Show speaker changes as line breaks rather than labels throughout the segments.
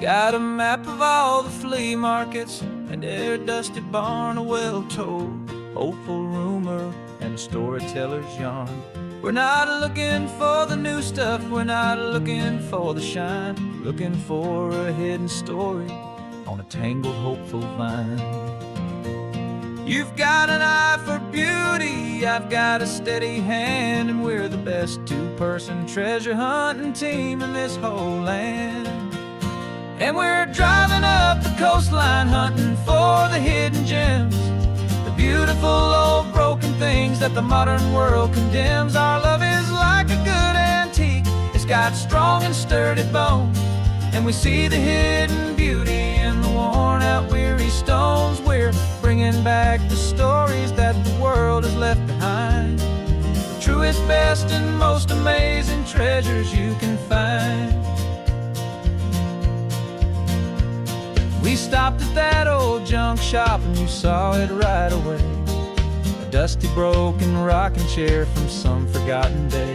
Got a map of all the flea markets and every dusty barn, a well-told, hopeful rumor and a storyteller's yarn. We're not looking for the new stuff, we're not looking for the shine, looking for a hidden story on a tangled, hopeful vine. You've got an eye for beauty, I've got a steady hand, and we're the best two-person treasure hunting team in this whole land. And we're driving up the coastline hunting for the hidden gems, the beautiful old broken things that the modern world condemns. Our love is like a good antique, it's got strong and sturdy bones, and we see the hidden beauty in the worn out weary stones. We're bringing back the stories that the world has left behind, the truest, best, and most amazing treasures you can find. We stopped at that old junk shop and you saw it right away, a dusty, broken rocking chair from some forgotten day.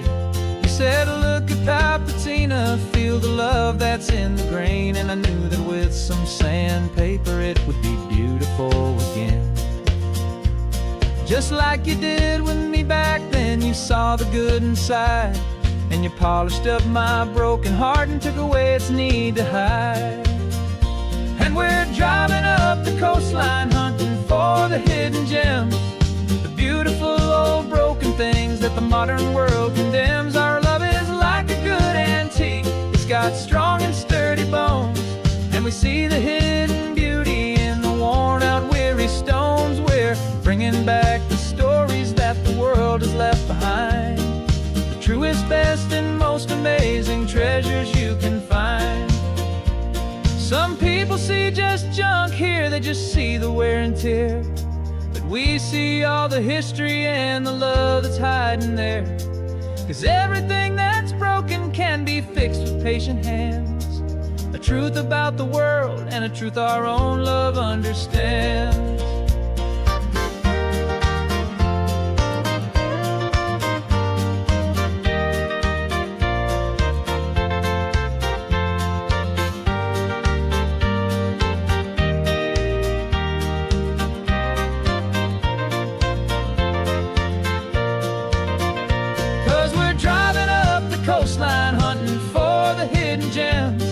You said, look at that patina, feel the love that's in the grain, and I knew that with some sandpaper it would be beautiful again. Just like you did with me back then, you saw the good inside, and you polished up my broken heart and took away its need to hide. And we're driving up the coastline hunting for the hidden gems, the beautiful old broken things that the modern world condemns. Our love is like a good antique, it's got strong and sturdy bones, and we see the hidden beauty in the worn out weary stones. We're bringing back the stories that the world has left behind, the truest, best, and most amazing treasures you can find. Some people see just junk here, they just see the wear and tear, but we see all the history and the love that's hiding there. 'Cause everything that's broken can be fixed with patient hands, a truth about the world and a truth our own love understands. Coastline hunting for the hidden gems,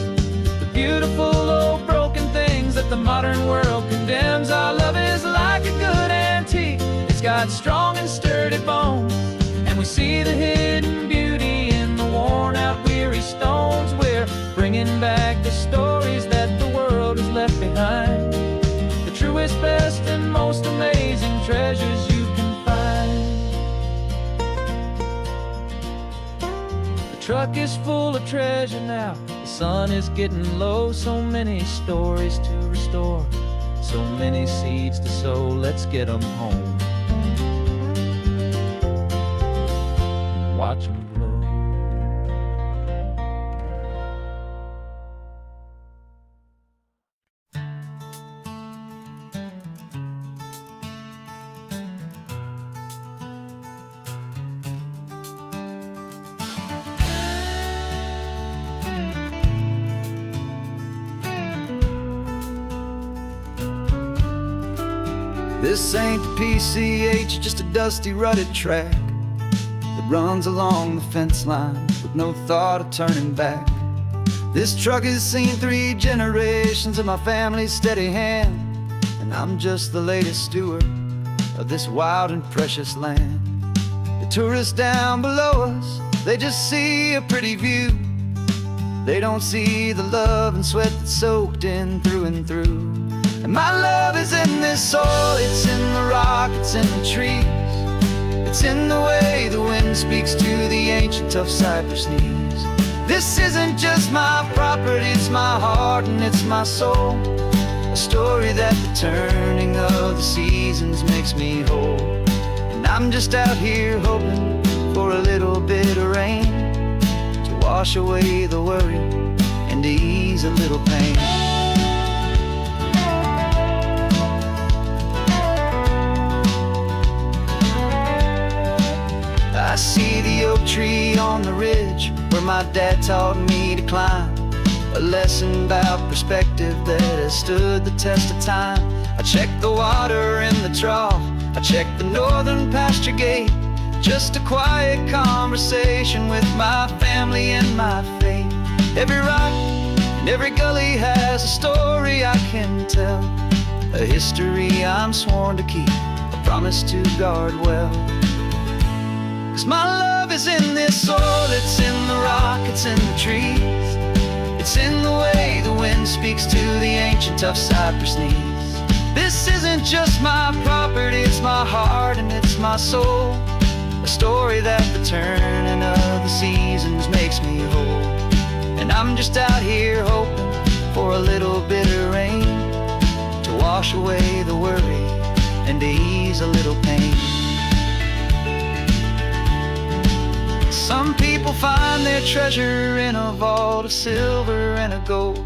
the beautiful old broken things that the modern world condemns. Our love is like a good antique, it's got strong and sturdy bones, and we see the hidden beauty in the worn out weary stones. We're bringing back the stories that the world has left behind, the truest, best, and most amazing treasures you can find. The truck is full of treasure now, the sun is getting low. So many stories to restore, so many seeds to sow. Let's get them home, watch them blow. This ain't the PCH, just a dusty, rutted track that runs along the fence line with no thought of turning back. This truck has seen 3 generations of my family's steady hand, and I'm just the latest steward of this wild and precious land. The tourists down below us, they just see a pretty view. They don't see the love and sweat that's soaked in through and through. And my love is in this soil, it's in the rock, it's in the trees, it's in the way the wind speaks to the ancient tough cypress knees. This isn't just my property, it's my heart and it's my soul, a story that the turning of the seasons makes me whole. And I'm just out here hoping for a little bit of rain to wash away the worry and to ease a little pain. I see the oak tree on the ridge where my dad taught me to climb, a lesson about perspective that has stood the test of time. I checked the water in the trough, I checked the northern pasture gate. Just a quiet conversation with my family and my faith. Every rock and every gully has a story I can tell, a history I'm sworn to keep, a promise to guard well. 'Cause my love is in this soil, it's in the rock, it's in the trees. It's in the way the wind speaks to the ancient tough cypress knees. This isn't just my property, it's my heart and it's my soul. A story that the turning of the seasons makes me whole. And I'm just out here hoping for a little bit of rain to wash away the worry and to ease a little pain. Some people find their treasure in a vault of silver and of gold,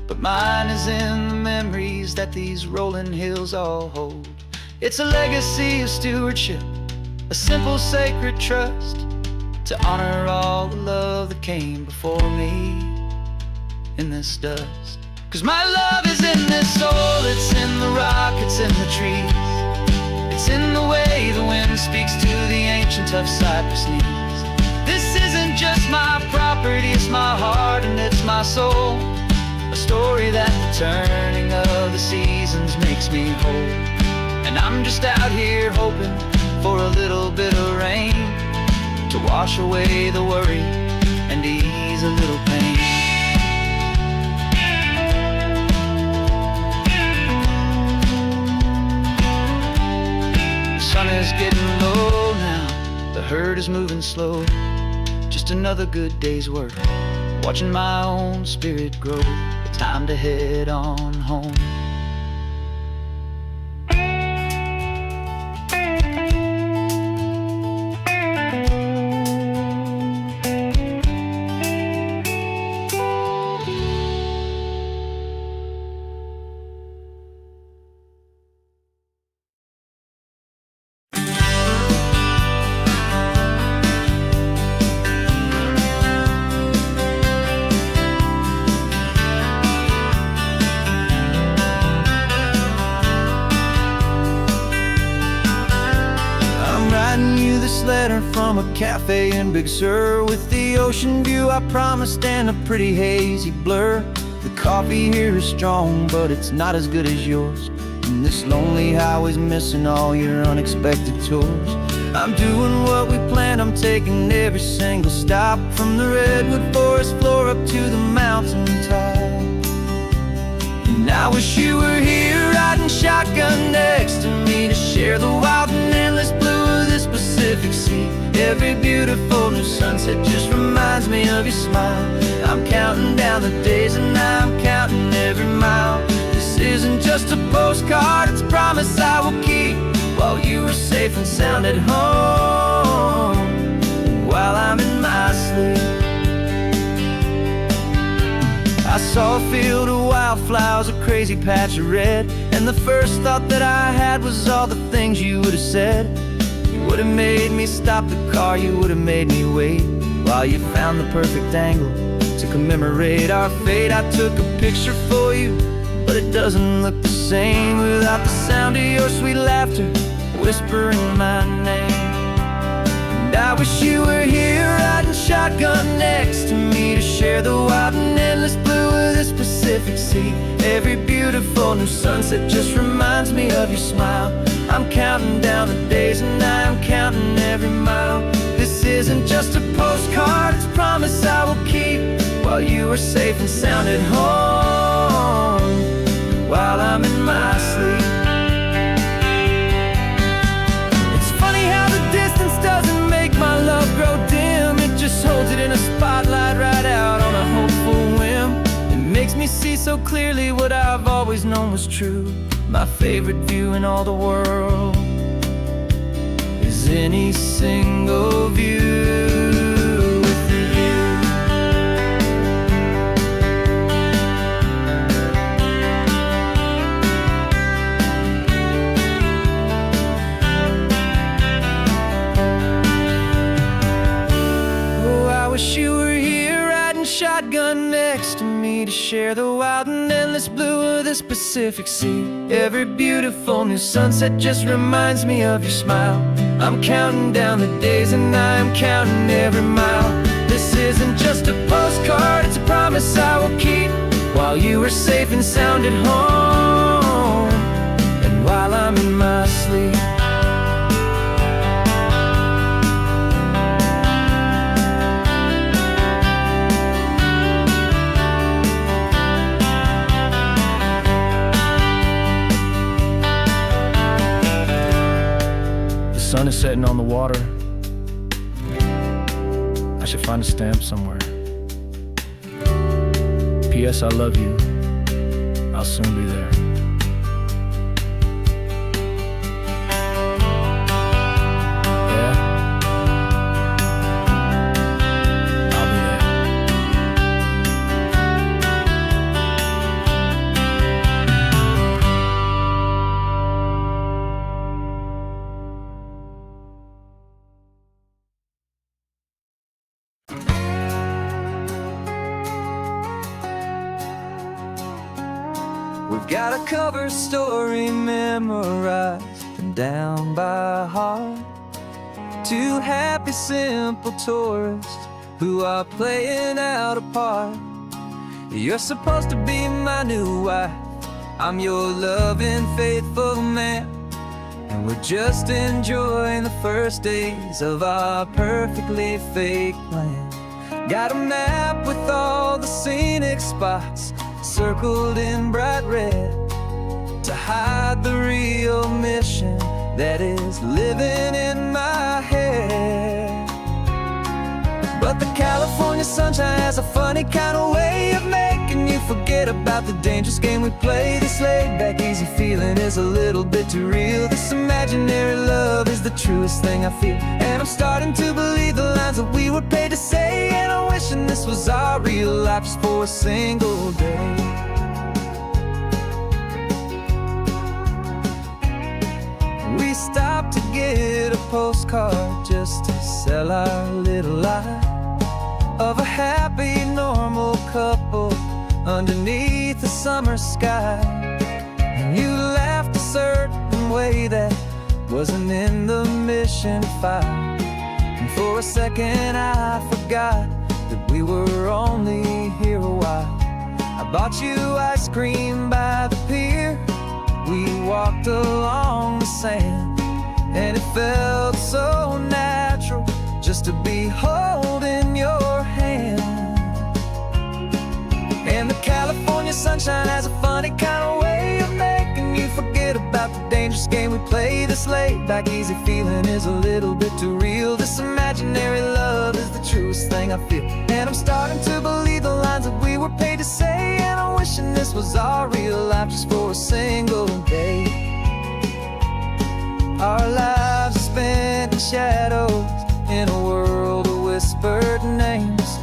but mine is in the memories that these rolling hills all hold. It's a legacy of stewardship, a simple sacred trust, to honor all the love that came before me in this dust. 'Cause my love is in this soul, it's in the rock, it's in the trees. It's in the way the wind speaks to the ancient tough cypress knees. This isn't just my property, it's my heart and it's my soul. A story that the turning of the seasons makes me whole. And I'm just out here hoping for a little bit of rain to wash away the worry and ease a little pain. The sun is getting low now, the herd is moving slow. Just another good day's work, watching my own spirit grow. Time to head on home. Letter from a cafe in Big Sur, with the ocean view I promised and a pretty hazy blur. The coffee here is strong, but it's not as good as yours, and this lonely highway's missing all your unexpected tours. I'm doing what we planned, I'm taking every single stop, from the redwood forest floor up to the mountain top. And I wish you were here riding shotgun next to me to share the wild and endless blue of this Pacific Sea. Every beautiful new sunset just reminds me of your smile. I'm counting down the days and I'm counting every mile. This isn't just a postcard, it's a promise I will keep, while you are safe and sound at home, while I'm in my sleep. I saw a field of wildflowers, a crazy patch of red, and the first thought that I had was all the things you would have said. You would have made me stop the car, you would have made me wait, while you found the perfect angle to commemorate our fate. I took a picture for you, but it doesn't look the same without the sound of your sweet laughter whispering my name. And I wish you were here riding shotgun next to me to share the wild and endless blue of this Pacific Sea. Every beautiful new sunset just reminds me of your smile. I'm counting down the days and I'm counting every mile. This isn't just a postcard, it's a promise I will keep, while you are safe and sound at home, while I'm in my sleep. It's funny how the distance doesn't make my love grow dim, it just holds it in a spotlight right out on a hopeful whim. It makes me see so clearly what I've always known was true. My favorite view in all the world is any single view with you. Oh, I wish you were here riding shotgun next to me me to share the wild and endless blue of this Pacific Sea. Every beautiful new sunset just reminds me of your smile. I'm counting down the days and I am counting every mile. This isn't just a postcard, it's a promise I will keep, while you are safe and sound at home, and while I'm in my sleep. The sun is setting on the water. I should find a stamp somewhere. P.S. I love you. I'll soon be there. Yeah? I'll be there. We've got a cover story memorized and down by heart. Two happy, simple tourists who are playing out a part. You're supposed to be my new wife, I'm your loving, faithful man, and we're just enjoying the first days of our perfectly fake plan. Got a map with all the scenic spots circled in bright red to hide the real mission that is living in my head. But the California sunshine has a funny kind of way of making you forget about the dangerous game we play. This laid-back, easy feeling is a little bit too real. This imaginary love is the truest thing I feel, and I'm starting to believe the lines that we were paid to say. And I'm wishing this was our real life just for a single day. We stopped to get a postcard just to sell our little lie of a happy, normal couple underneath the summer sky. And you laughed a certain way that wasn't in the mission file, and for a second I forgot that we were only here a while. I bought you ice cream by the pier, we walked along the sand, and it felt so natural just to be holding your hand. And the California sunshine has a funny kind of way of making you forget about the dangerous game we play. This laid-back, easy feeling is a little bit too real. This imaginary love is the truest thing I feel, and I'm starting to believe the lines that we were paid to say. And I'm wishing this was our real life just for a single day. Our lives are spent in shadows, in a world of whispered names,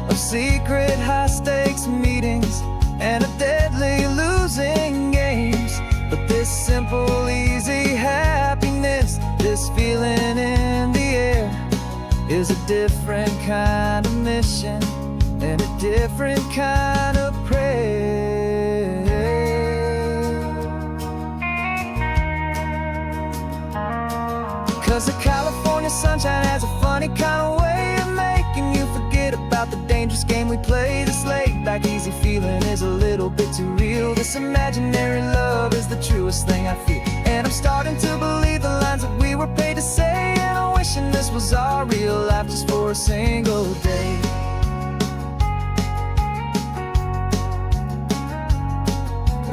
of secret high-stakes meetings and of deadly losing games. But this simple, easy happiness, this feeling in the air, is a different kind of mission and a different kind of prayer. 'Cause the California sunshine has a funny kind of way of making you forget about the dangerous game we play. This laid-back, easy feeling is a little bit too real. This imaginary love is the truest thing I feel, and I'm starting to believe the lines that we were paid to say. And I'm wishing this was our real life just for a single day.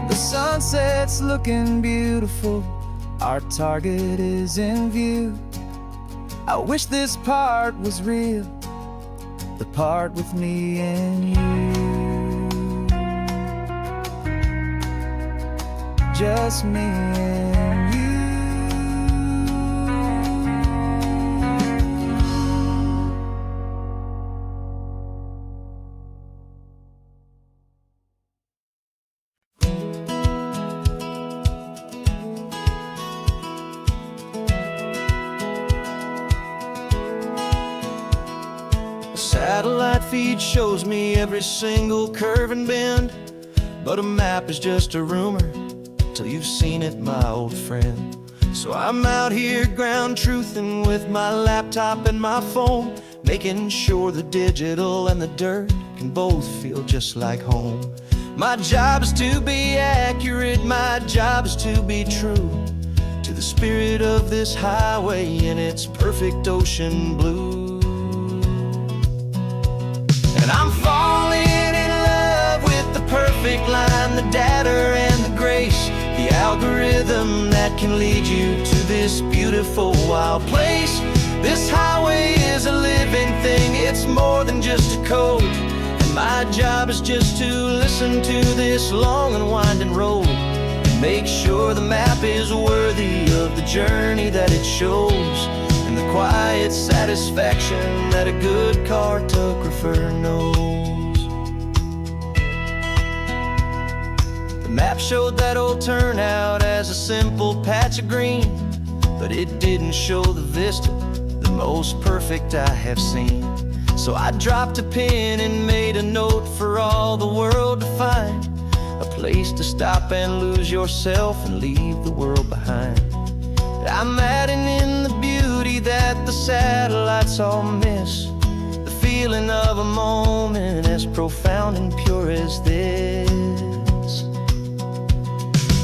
The sunset's looking beautiful, our target is in view. I wish this part was real, the part with me and you. Just me and you. Satellite
feed shows me every single curve and bend, but a map is just a rumor till you've seen it, my old friend. So I'm out here ground truthing with my laptop and my phone, making sure the digital and the dirt can both feel just like home. My job is to be accurate, my job is to be true to the spirit of this highway in its perfect ocean blue. And I'm falling in love with the perfect line, the data and the grace, the algorithm that can lead you to this beautiful wild place. This highway is a living thing, it's more than just a code. And my job is just to listen to this long and winding road and make sure the map is worthy of the journey that it shows, and the quiet satisfaction that a good cartographer knows. The map showed that old turnout as a simple patch of green, but it didn't show the vista, the most perfect I have seen. So I dropped a pin and made a note for all the world to find, a place to stop and lose yourself and leave the world behind. I'm adding in the beauty that the satellites all miss, the feeling of a moment as profound and pure as this.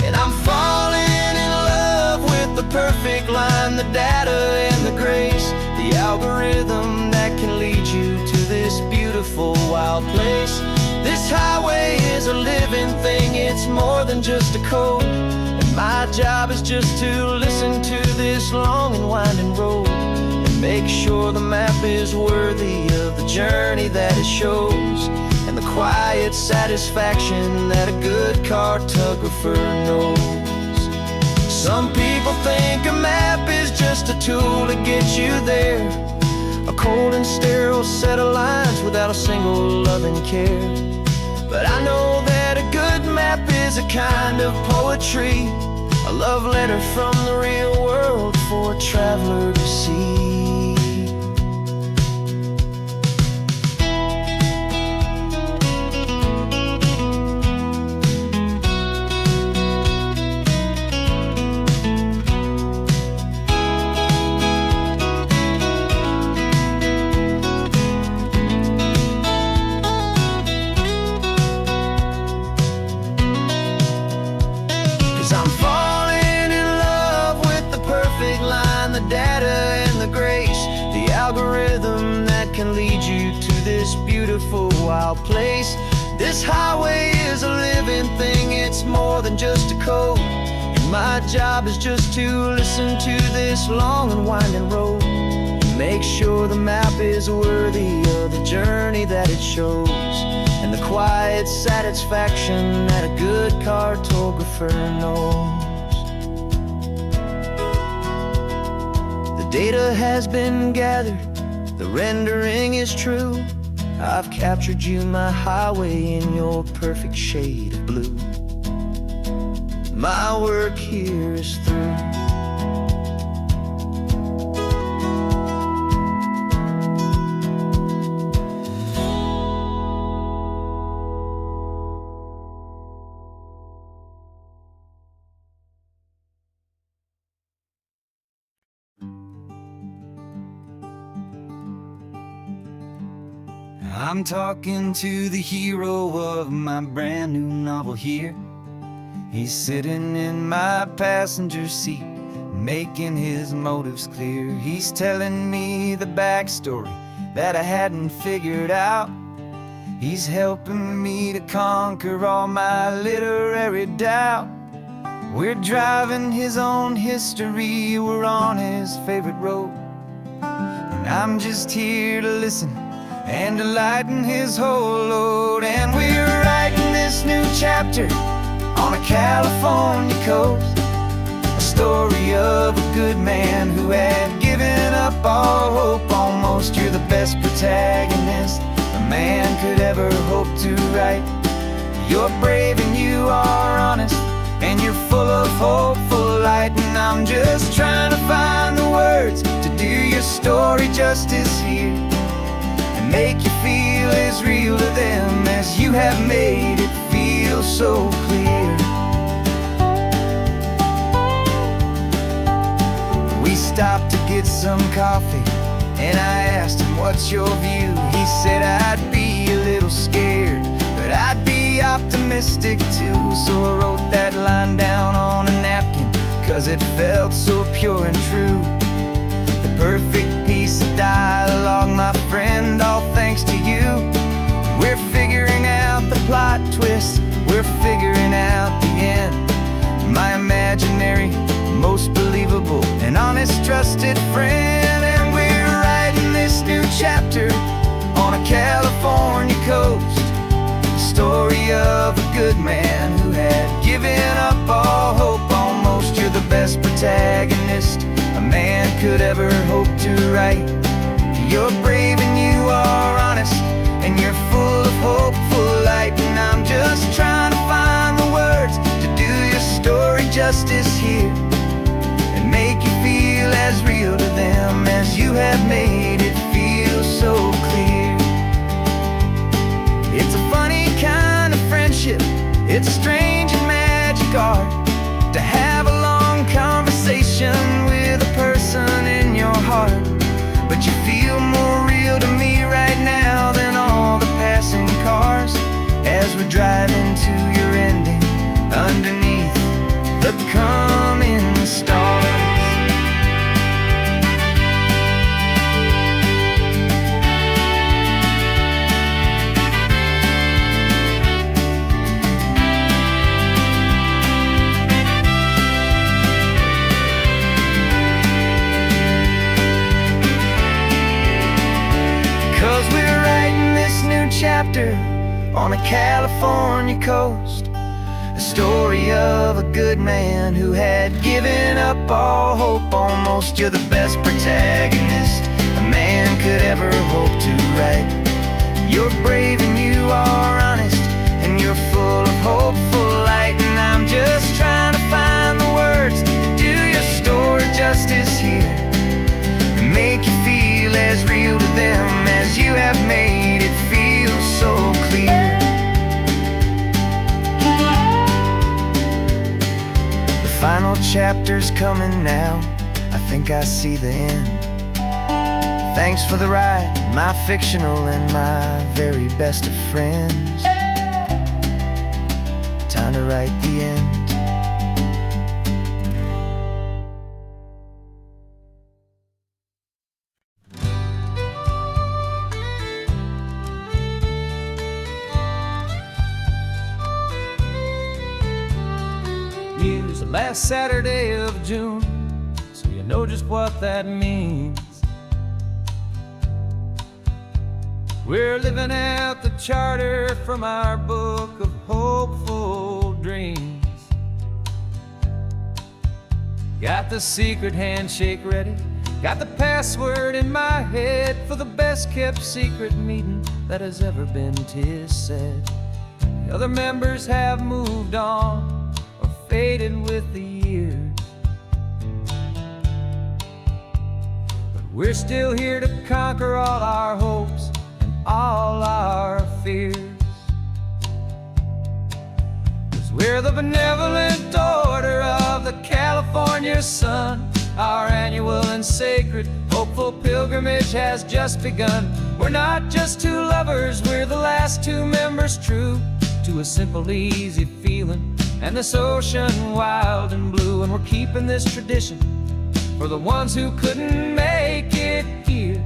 And I'm falling in love with the perfect line, the data and the grace, the algorithm that can lead you to this beautiful wild place. This highway is a living thing, it's more than just a code. And my job is just to listen to this long and winding road and make sure the map is worthy of the journey that it shows, and the quiet satisfaction that a good cartographer knows. Some people think a map is just a tool to get you there, a cold and sterile set of lines without a single loving care. But I know that a good map is a kind of poetry, a love letter from the real world for a traveler to see. 'Cause I'm falling in love with the perfect line, the data and the grace, the algorithm that can lead you to this beautiful wild place. This highway is a living thing, it's more than just a code. And my job is just to listen to this long and winding road and make sure the map is worthy of the journey that it shows, and the quiet satisfaction that a good cartographer knows. The data has been gathered, the rendering is true. I've captured you, my highway, in your perfect shade of blue. My work here is through. I'm talking to the hero of my brand new novel here. He's sitting in my passenger seat, making his motives clear. He's telling me the backstory that I hadn't figured out. He's helping me to conquer all my literary doubt. We're driving his own history, we're on his favorite road, and I'm just here to listen and to lighten his whole load. And we're writing this new chapter on a California coast, a story of a good man who had given up all hope almost. You're the best protagonist a man could ever hope to write. You're brave and you are honest, and you're full of hopeful light. And I'm just trying to find the words to do your story justice here. make you feel as real to them as you have made it feel so clear. We stopped to get some coffee, and I asked him, what's your view? He said, I'd be a little scared, but I'd be optimistic too. So I wrote that line down on a napkin, 'cause it felt so pure and true. The perfect piece of dialogue, my friend, all thanks to you. We're figuring out the plot twist, we're figuring out the end. My imaginary, most believable and honest trusted friend. And we're writing this new chapter on a California coast, the story of a good man who had given up all hope almost. You're the best protagonist a man could ever hope to write. You're brave and you are honest, and you're full of hopeful light. And I'm just trying to find the words to do your story justice here, and make you feel as real to them as you have made it feel so clear. It's a funny kind of friendship, it's a strange and magic art to have a long conversation with a person in your heart. But you feel more real to me right now than all the passing cars, as we're driving to your ending underneath the coming stars. Chapter on a California coast, a story of a good man who had given up all hope almost. You're the best protagonist a man could ever hope to write. You're brave and you are honest, and you're full of hopeful light. And I'm just trying to find the words to do your story justice here, and make you feel as real to them as you have made it feel so clear. The final chapter's coming now, I think I see the end. Thanks for the ride, my fictional and my very best of friends. Time to write the end.
Last Saturday of June, so you know just what that means. We're living out the charter from our book of hopeful dreams. Got the secret handshake ready, got the password in my head for the best kept secret meeting that has ever been, 'tis said. The other members have moved on, faded with the years, but we're still here to conquer all our hopes and all our fears. 'Cause we're the benevolent order of the California sun. Our annual and sacred hopeful pilgrimage has just begun. We're not just two lovers, we're the last two members true to a simple, easy feeling and this ocean wild and blue. And we're keeping this tradition for the ones who couldn't make it here,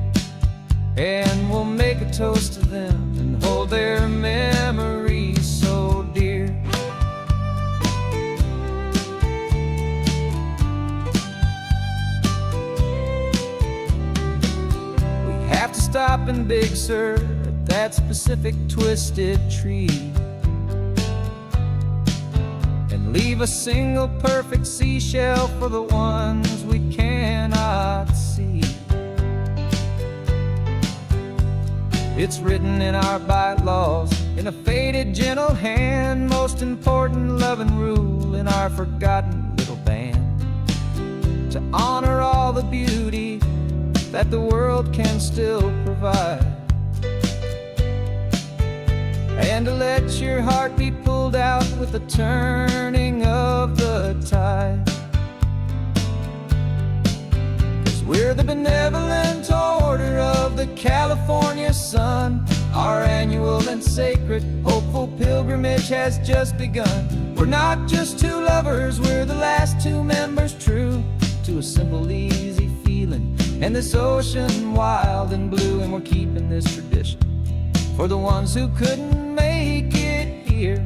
and we'll make a toast to them and hold their memories so dear. We have to stop in Big Sur at that specific twisted tree, leave a single perfect seashell for the ones we cannot see. It's written in our bylaws in a faded gentle hand, most important loving rule in our forgotten little band, to honor all the beauty that the world can still provide. and to let your heart be pulled out with the turning of the tide. 'Cause we're the benevolent order of the California sun. Our annual and sacred hopeful pilgrimage has just begun. We're not just two lovers, we're the last two members true to a simple, easy feeling. And this ocean wild and blue, and we're keeping this tradition for the ones who couldn't make it here.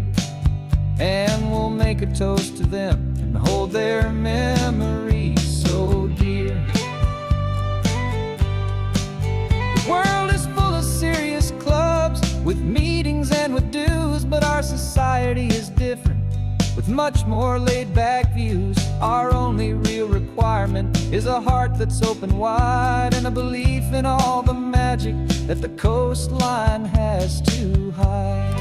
And we'll make a toast to them and hold their memories so dear. The world is full of serious clubs with meetings and with dues, but our society is different with much more laid-back views. Our only real requirement is a heart that's open wide and a belief in all the magic that the coastline has to hide.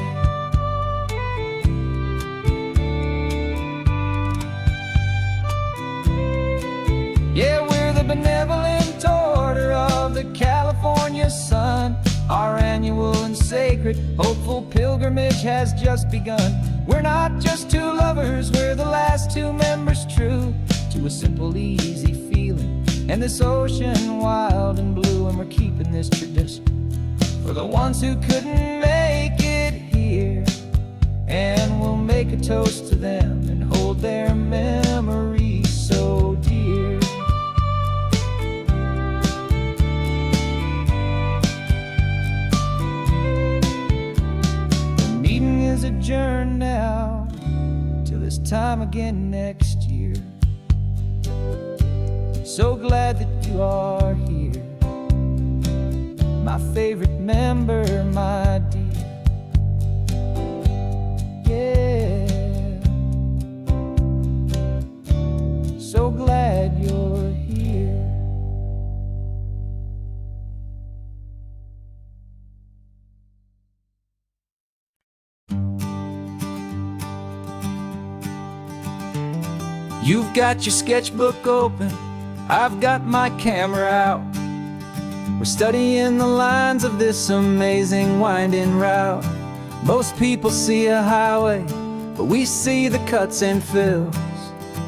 Yeah, we're the benevolent order of the California sun. Our annual and sacred hopeful pilgrimage has just begun. We're not just two lovers, we're the last two members true to a simple, easy feeling. And this ocean wild and blue, and we're keeping this tradition for the ones who couldn't make it here. And we'll make a toast to them and hold their memories so dear. The meeting is adjourned now till this time again next year. So glad that you are here, my favorite member, my dear. Yeah, so glad you're here. You've got your sketchbook open, I've got my camera out. We're studying the lines of this amazing winding route. Most people see a highway, but we see the cuts and fills,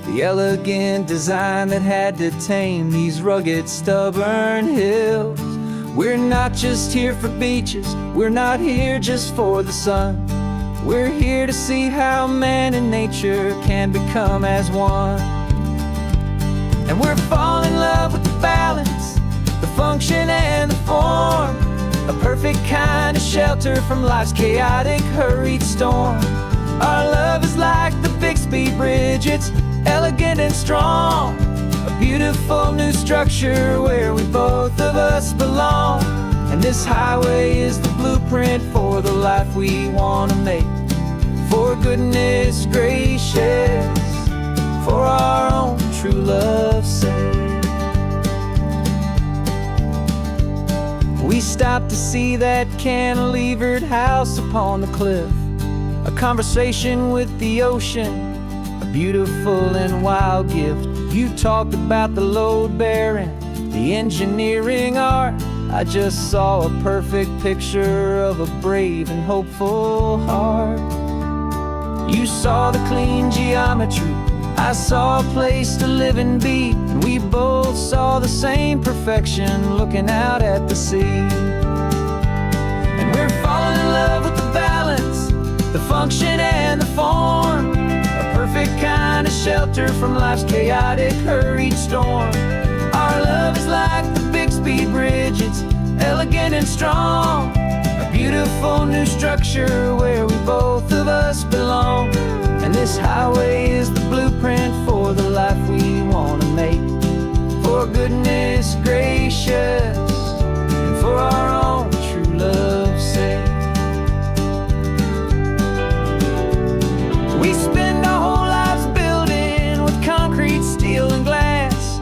the elegant design that had to tame these rugged, stubborn hills. We're not just here for beaches, we're not here just for the sun. We're here to see how man and nature can become as one. And we're falling in love with the balance, the function and the form, a perfect kind of shelter from life's chaotic, hurried storm. Our love is like the Bixby Bridge, it's elegant and strong, a beautiful new structure where we both of us belong. And this highway is the blueprint for the life we want to make. For goodness gracious, for our own true love's sake. We stopped to see that cantilevered house upon the cliff, a conversation with the ocean, a beautiful and wild gift. You talked about the load bearing, the engineering art. I just saw a perfect picture of a brave and hopeful heart. You saw the clean geometry, I saw a place to live and be, and we both saw the same perfection looking out at the sea. And we're falling in love with the balance, the function and the form, a perfect kind of shelter from life's chaotic, hurried storm. Our love is like the Bixby Bridge, it's elegant and strong, a beautiful new structure where we both of us belong. And this highway is the blueprint for the life we want to make. For goodness gracious, and for our own true love's sake. We spend our whole lives building with concrete, steel, and glass,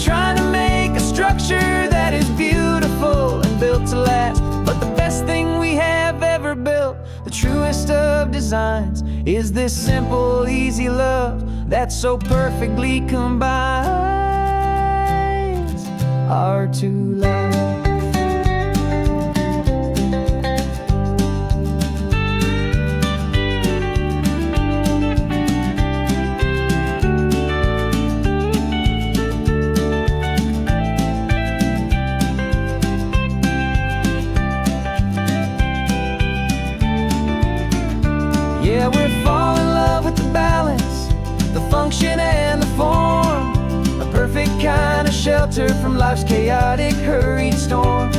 trying to make a structure that is beautiful and built to last. But the best thing we have ever built, the truest of designs, is this simple, easy love that so perfectly combines our two lives. we're falling in love with the balance, the function and the form. A perfect kind of shelter from life's chaotic, hurried storm.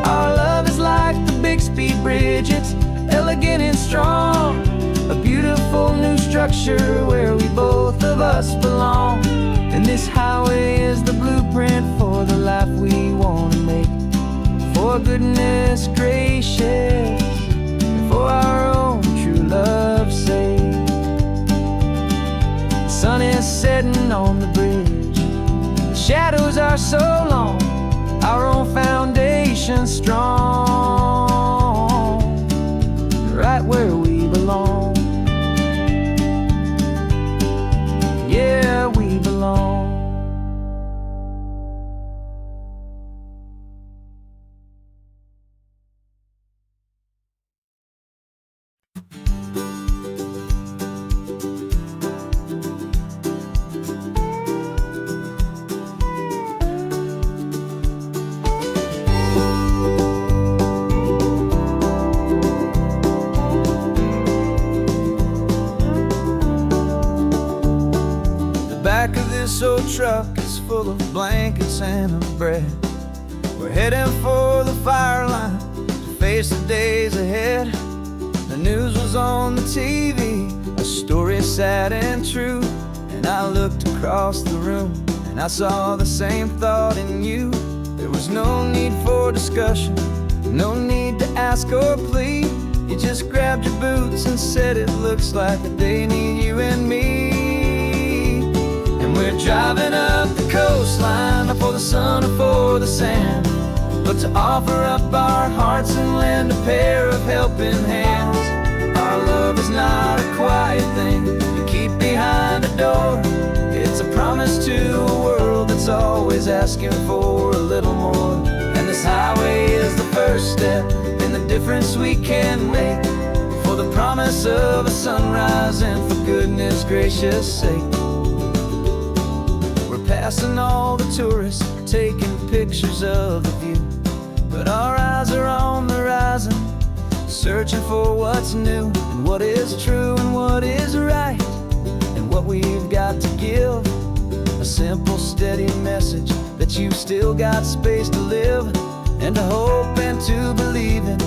Our love is like the Bixby Bridge, it's elegant and strong. A beautiful new structure where we both of us belong. And this highway is the blueprint for the life we want to make. For goodness gracious, for our own true love's sake. The sun is setting on the bridge, the shadows are so long, our own foundation strong, right where we belong. Yeah, we belong.
Back of this old truck is full of blankets and of bread. We're heading for the fire line to face the days ahead. The news was on the TV, a story sad and true. And I looked across the room and I saw the same thought in you. There was no need for discussion, no need to ask or plead. You just grabbed your boots and said it looks like the day need you and me. We're driving up the coastline, not for the sun or for the sand, but to offer up our hearts and lend a pair of helping hands. Our love is not a quiet thing you keep behind a door. It's a promise to a world that's always asking for a little more. And this highway is the first step in the difference we can make, for the promise of a sunrise and for goodness gracious sake. Passing all the tourists, taking pictures of the view, but our eyes are on the horizon, searching for what's new and what is true and what is right, and what we've got to give. A simple, steady message that you've still got space to live, and to hope and to believe in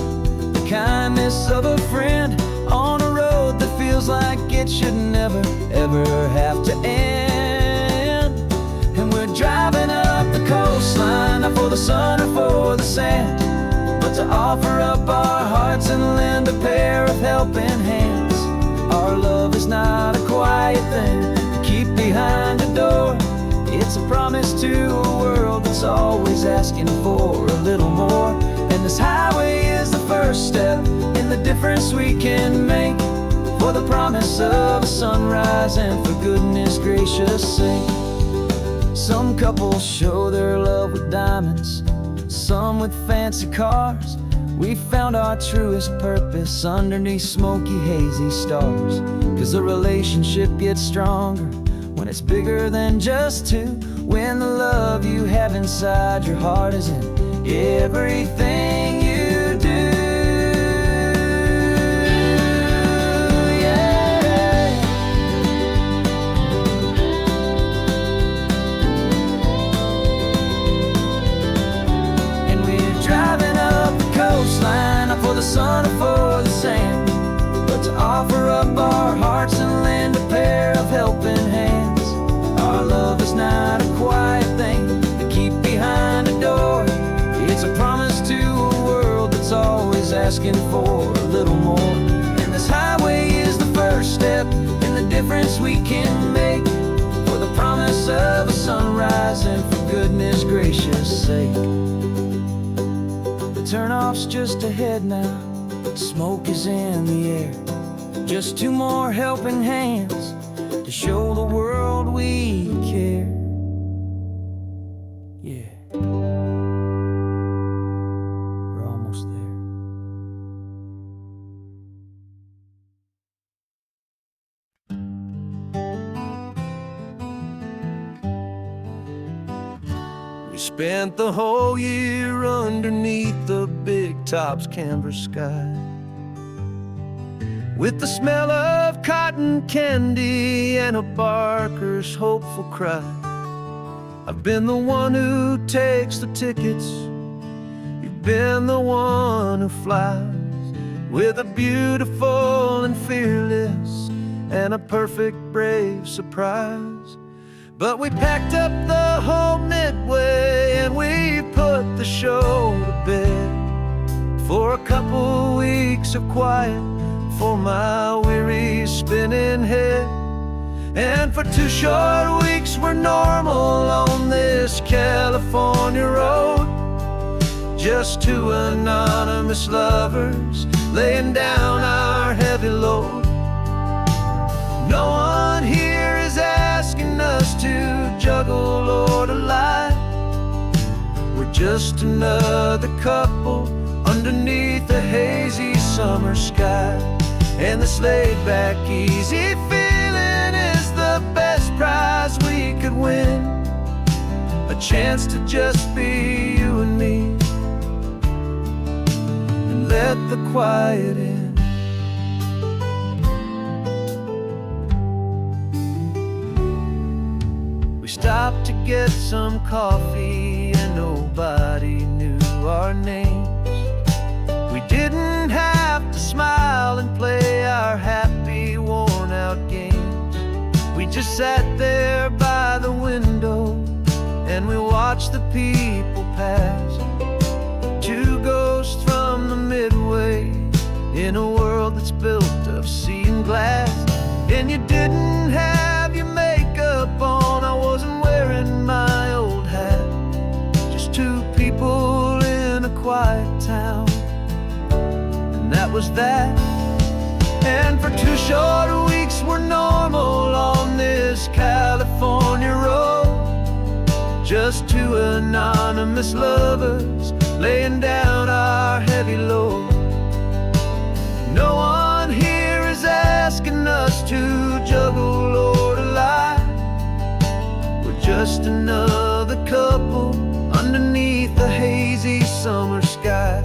the kindness of a friend on a road that feels like it should never, ever have to end. Driving up the coastline, not for the sun or for the sand, but to offer up our hearts and lend a pair of helping hands. Our love is not a quiet thing to keep behind a door. It's a promise to a world that's always asking for a little more. And this highway is the first step in the difference we can make, for the promise of a sunrise and for goodness gracious sake. Some couples show their love with diamonds, some with fancy cars. We found our truest purpose underneath smoky, hazy stars. 'Cause the relationship gets stronger when it's bigger than just two, when the love you have inside your heart is in everything you do. For the sun or for the sand, but to offer up our hearts and lend a pair of helping hands. Our love is not a quiet thing to keep behind a door. It's a promise to a world that's always asking for a little more. And this highway is the first step in the difference we can make, for the promise of a sunrise and for goodness gracious sake. Turnoff's just ahead now, smoke is in the air. Just two more helping hands to show the world we care. Yeah, we're almost there.
We spent the whole year underneath the big top's canvas sky, with the smell of cotton candy and a barker's hopeful cry. I've been the one who takes the tickets, you've been the one who flies, with a beautiful and fearless and a perfect brave surprise. But we packed up the whole Midway and we put the show to bed for a couple weeks of quiet for my weary spinning head. And for 2 short weeks we're normal on this California road, just 2 anonymous lovers laying down our heavy load. No one here is asking us to juggle or to lie. We're just another couple underneath a hazy summer sky. And this laid-back, easy feeling is the best prize we could win, a chance to just be you and me, and let the quiet in. We stopped to get some coffee and nobody knew our names. We didn't have to smile and play our happy, worn-out games. We just sat there by the window and we watched the people pass. 2 ghosts from the Midway in a world that's built of sea and glass. And you didn't have your makeup on, I wasn't wearing my old hat. Just 2 people in a quiet town, and that was that. And for 2 short weeks we're normal on this California road, just 2 anonymous lovers laying down our heavy load. No one here is asking us to juggle or to lie. We're just another couple underneath the hazy summer sky.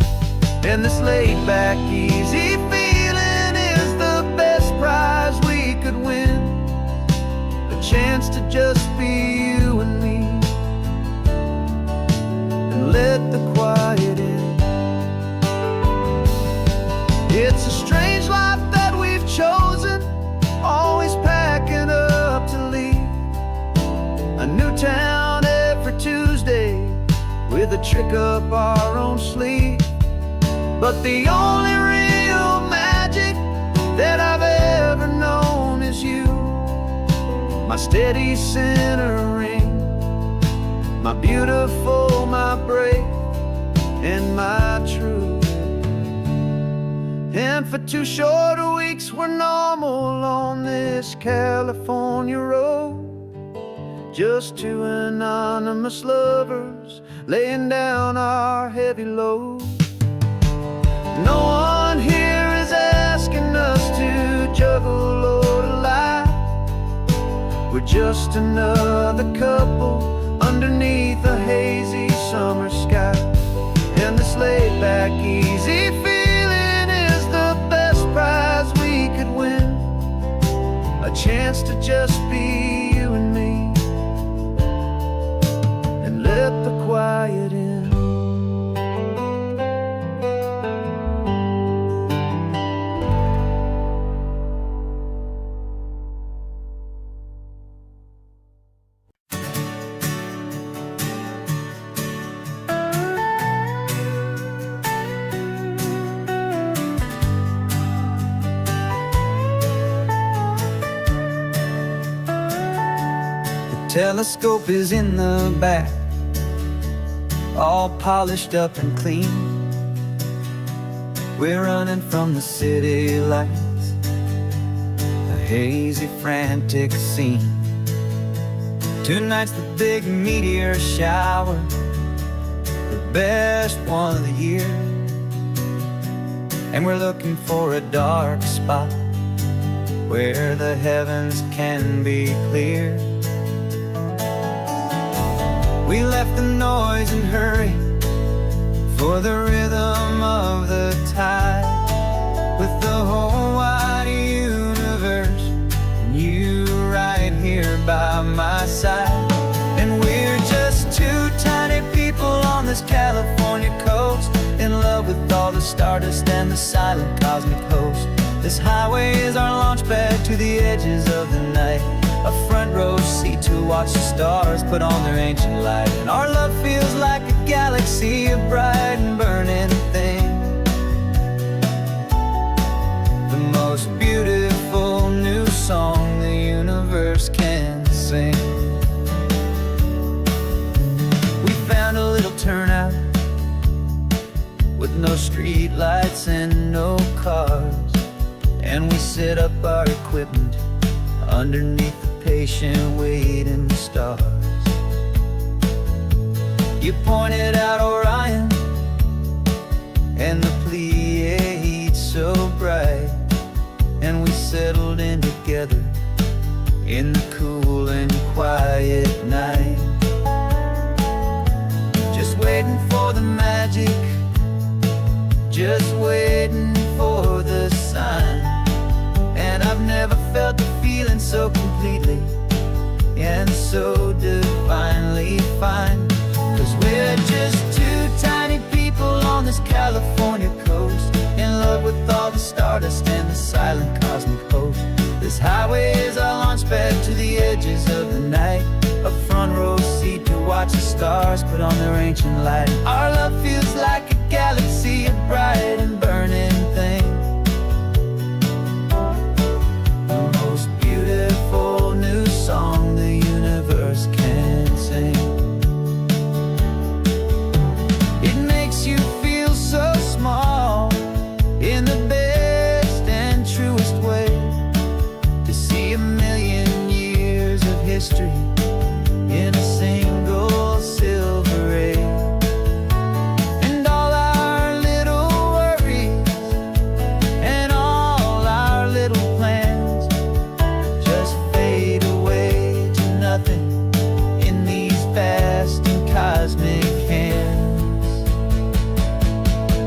And this laid-back, easy feeling is the best prize we could win, a chance to just be you and me, and let the quiet in. It's a strange life that we've chosen, always packing up to leave a new town every Tuesday with a trick up our own sleeve. But the only real magic that I've ever known is you, my steady centering, my beautiful, my brave, and my true. And for 2 short weeks we're normal on this California road, just 2 anonymous lovers laying down our heavy load. No one here is asking us to juggle or to lie. We're just another couple underneath a hazy summer sky. And this laid-back, easy feeling is the best prize we could win, a chance to just be you and me, and let the quiet in. Telescope is in the back, all polished up and clean. We're running from the city lights, a hazy, frantic scene. Tonight's the big meteor shower, the best one of the year. And we're looking for a dark spot where the heavens can be clear. We left the noise and hurry for the rhythm of the tide, with the whole wide
silent cosmic host. This highway is our launch pad to the edges of the night, a front row seat to watch the stars put on their ancient light. And our love feels like a galaxy of bright and burning things, the most beautiful new song the universe can sing. We found a little turnout with no street lights and no cars, and we set up our equipment underneath the patient waiting stars. You pointed out Orion and the Pleiades so bright, and we settled in together in the cool and quiet night, just waiting for the magic, just waiting for the sign. And I've never felt the feeling so completely and so divinely fine, 'cause we're just two tiny people on this California coast, in love with all the stardust and the silent cosmic host. This highway is our launch pad to the edges of the night, a front row seat to watch the stars put on their ancient light. Our love feels like a galaxy of bright and burning things, the most beautiful new song the universe can sing. It makes you feel so small in the best and truest way, to see a million years of history in a single silver ray. And all our little worries and all our little plans just fade away to nothing in these vast and cosmic hands.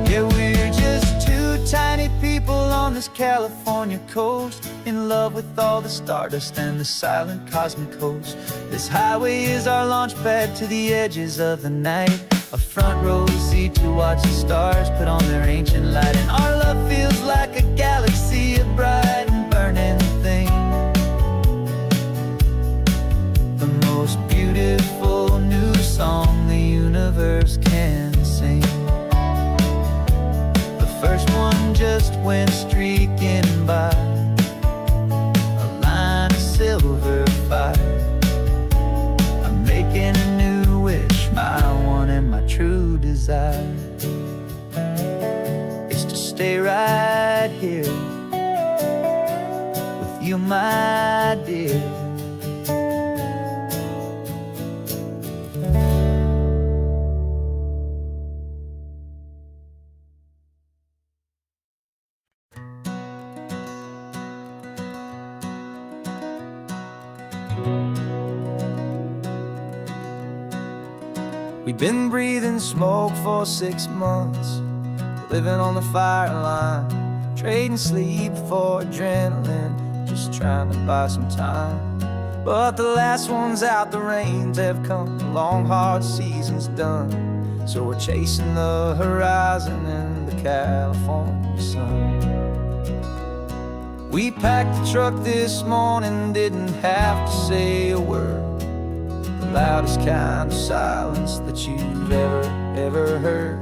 Yeah, we're just two tiny people on this California coast, in love with all the stardust and the silent cosmic host. This highway is our launch pad to the edges of the night, a front row seat to watch the stars put on their ancient light. And our love feels like a galaxy of bright and burning things, the most beautiful new song the universe can sing. The first one just went streaking by, a line of silver fire. I'm making a new wish, my one and my true desire is to stay right here with you, my dear. We've been breathing smoke for 6 months, living on the fire line, trading sleep for adrenaline, just trying to buy some time. But the last one's out, the rains have come, the long hard season's done, so we're chasing the horizon in the California sun. We packed the truck this morning, didn't have to say a word, the loudest kind of silence that you've ever heard.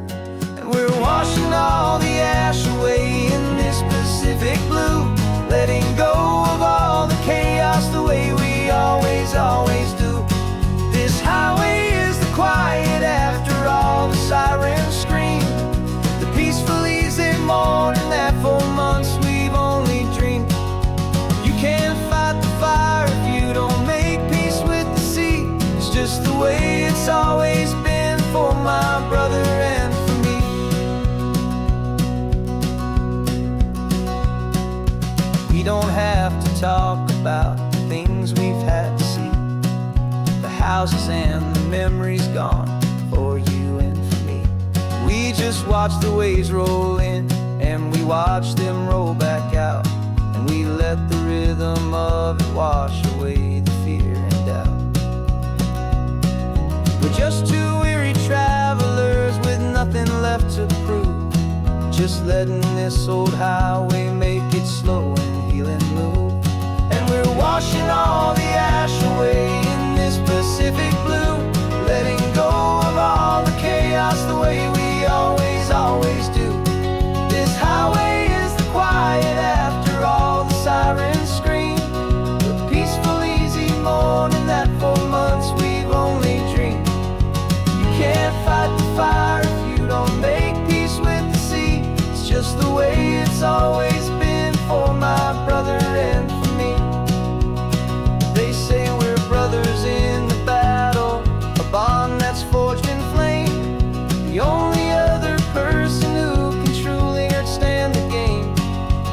And we're washing all the ash away in this Pacific blue, letting go of all the chaos the way we always do. This highway is the quiet after all the sirens scream, the peaceful easy morning that for months we've only dreamed. You can't fight the fire if you don't make peace with the sea. It's just the way it's always been for my brother and for me. We don't have to talk about the things we've had to see, the houses and the memories gone for you and for me. We just watch the waves roll in and we watch them roll back out, and we let the rhythm of it wash away the fear and doubt. We're just two weary travelers with nothing left to prove,
just letting this old highway make its slow and healing move. And we're washing all the ash away in this Pacific blue, letting go of all the chaos the way we always do. This highway is the quiet after all the sirens scream, the peaceful, easy morning that for months we've only dreamed. You can't fight the fire if you don't make peace with the sea. It's just the way it's always been for my brother and for me. They say we're brothers in the battle, a bond that's forged in flame. The only other person who can truly understand the game.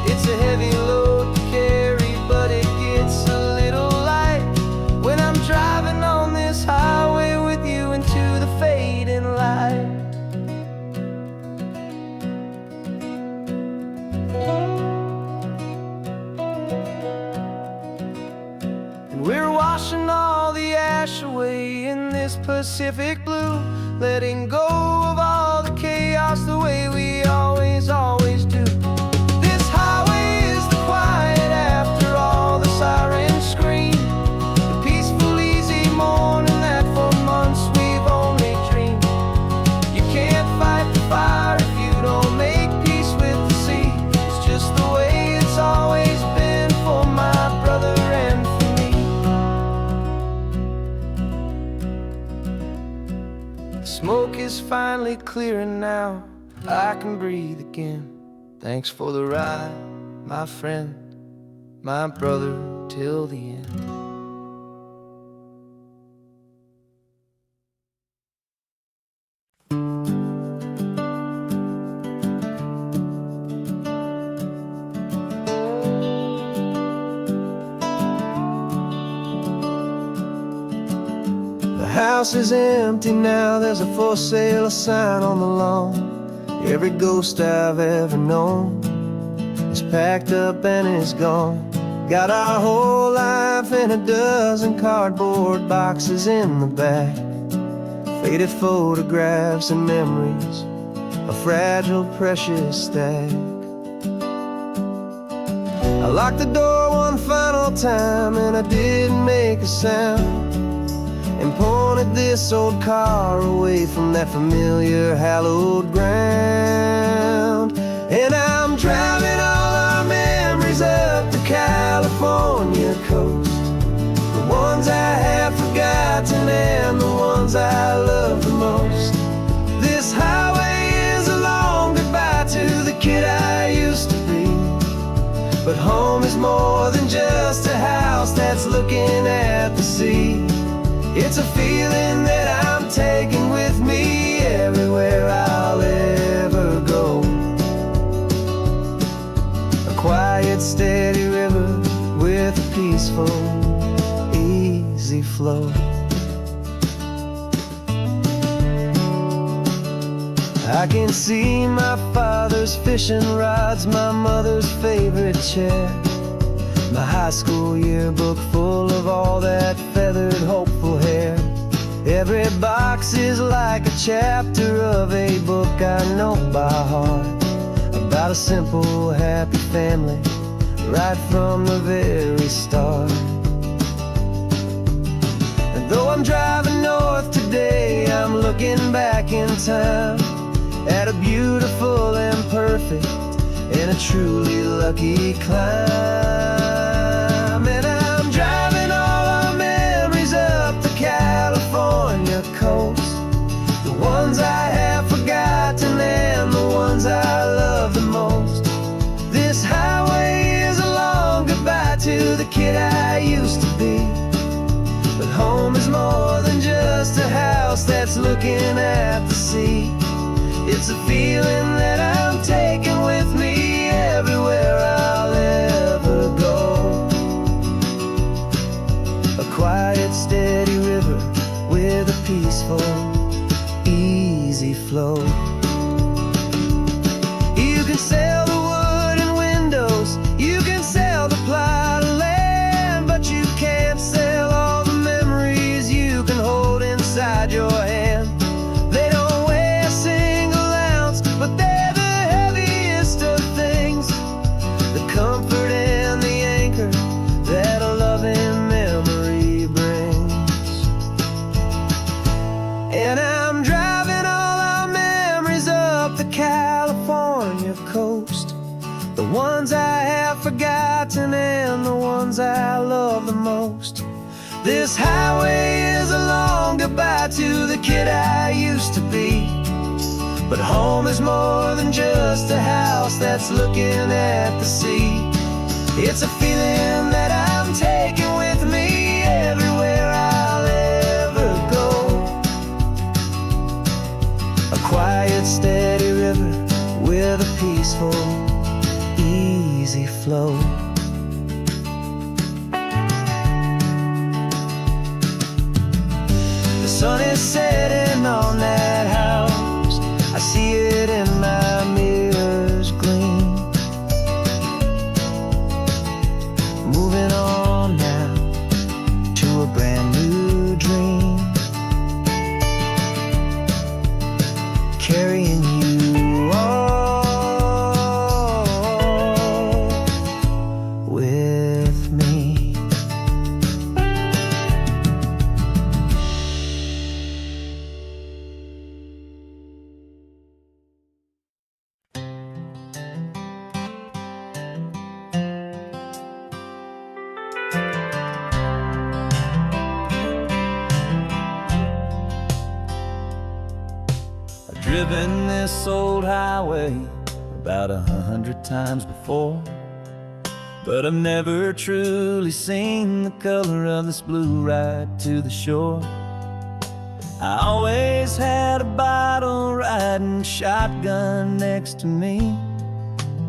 It's a heavy load to carry, but it gets a little light when I'm driving on this highway with you into the fading light. And we're washing all the ash away in this Pacific blue, letting go of all the chaos the way we always do. This highway is the quiet after all the sirens scream, the peaceful, easy morning that for months we've only dreamed. You can't fight the fire if you don't make peace with the sea. It's just the way it's always been for my brother and for me. The smoke is finally clearing now, I can breathe again. Thanks for the ride, my friend, my brother, till the end. The house is empty now, there's a for sale sign on the lawn. Every ghost I've ever known is packed up and is gone. Got our whole life in a dozen cardboard boxes in the back, faded photographs and memories, a fragile, precious stack. I locked the door one final time and I didn't make a sound, and pointed this old car away from that familiar hallowed ground. And I'm driving all our memories up the California coast, the ones I have forgotten and the ones I love the most. This highway is a long goodbye to the kid I used to be, but home is more than just a house that's looking at the sea. It's a feeling that I'm taking with me everywhere I'll ever go. A quiet, steady river with a peaceful, easy flow. I can see my father's fishing rods, my mother's favorite chair, my high school yearbook full of all that feathered, hopeful hair. Every box is like a chapter of a book I know by heart, about a simple, happy family right from the very start. And though I'm driving north today, I'm looking back in time at a beautiful and perfect and a truly lucky climb. And I'm driving all our memories up the California coast, the ones I have forgotten and the ones I love the most. This highway is a long goodbye to the kid I used to be, but home is more than just a house that's looking at the sea. It's a feeling that I'm taking with me everywhere I'll ever go. A quiet, steady river with a peaceful, easy flow. You can sell the wood and windows, you can sell the plot of land, but you can't sell all the memories you can hold inside your hand. They don't weigh a single ounce, but they're the heaviest
forgotten and the ones I love the most. This highway is a long goodbye to the kid I used to be. But home is more than just a house that's looking at the sea. It's a feeling that I'm taking with me everywhere I'll ever go. A quiet, steady river with a peaceful, easy flow. The sun is setting on that house. I see it in my mirror's gleam. Moving on now to a brand new dream. Carrying you all with me. I've driven this old highway about 100 times before, but I've never truly seen the color of this blue right to the shore. I always had a bottle riding shotgun next to me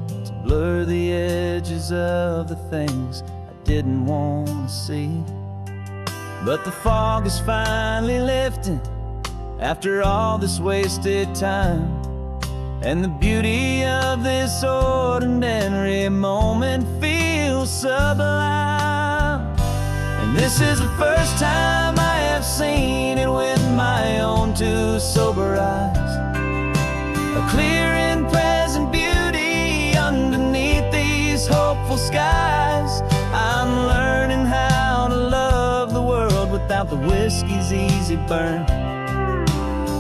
to blur the edges of the things I didn't want to see. But the fog is finally lifting after all this wasted time, and the beauty of this ordinary moment feels sublime. And this is the first time I have seen it with my own two sober eyes. A clear and present beauty underneath these hopeful skies. I'm learning how to love the world without the whiskey's easy burn.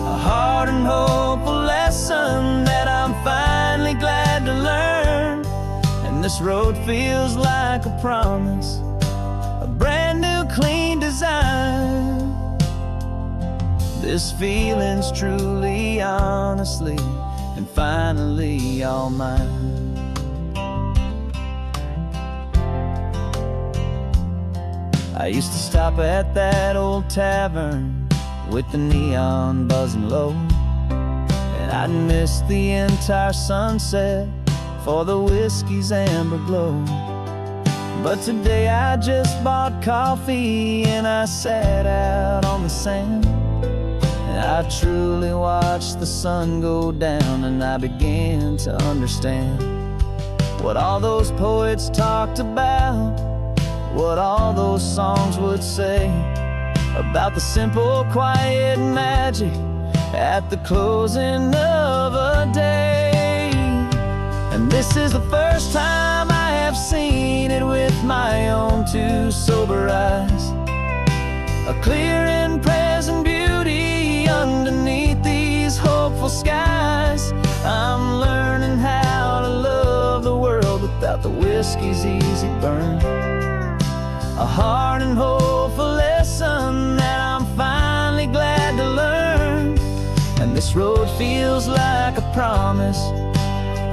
A hard and hopeful lesson that I'm finally glad to learn. And this road feels like a promise, a brand new clean design. This feeling's truly, honestly, and finally all mine. I used to stop at that old tavern with the neon buzzing low, and I'd miss the entire sunset for the whiskey's amber glow. But today I just bought coffee and I sat out on the sand, and I truly watched the sun go down, and I began to understand what all those poets talked about, what all those songs would say about the simple, quiet magic at the closing of a day. And this is the first time I have seen it with my own two sober eyes. A clear and present beauty underneath these hopeful skies. I'm learning how to love the world without the whiskey's easy burn. A hard and hopeful lesson that I'm finally glad to learn. And this road feels like a promise,